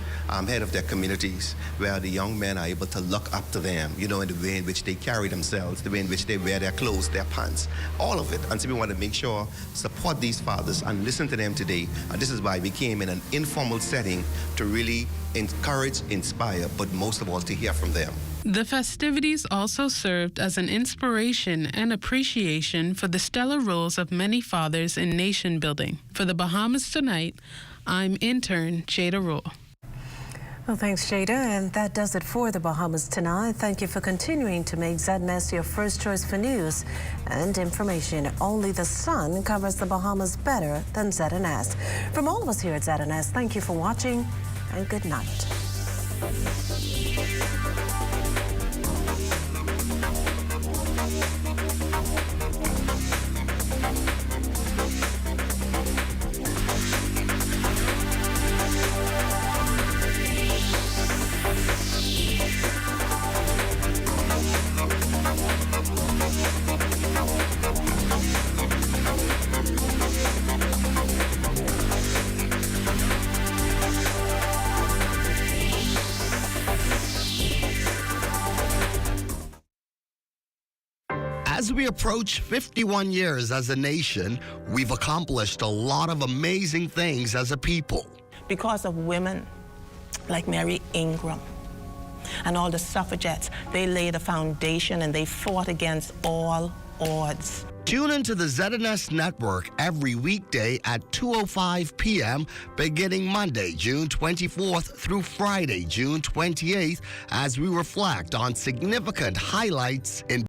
head of their communities, where the young men are able to look up to them, you know, in the way in which they carry themselves, the way in which they wear their clothes, their pants, all of it. And so we want to make sure, support these fathers and listen to them today. And this is why we came in an informal setting to really encourage, inspire, but most of all to hear from them. The festivities also served as an inspiration and appreciation for the stellar roles of many fathers in nation building. For the Bahamas Tonight, I'm intern Jada Roll. Well, thanks, Jada, and that does it for the Bahamas Tonight. Thank you for continuing to make ZNS your first choice for news and information. Only the sun covers the Bahamas better than ZNS. From all of us here at ZNS, thank you for watching and good night. we approach 51 years as a nation, we've accomplished a lot of amazing things as a people. Because of women like Mary Ingram and all the suffragettes, they laid a foundation and they fought against all odds. Tune into the ZNS Network every weekday at 2:05 p.m. beginning Monday, June 24th through Friday, June 28th, as we reflect on significant highlights in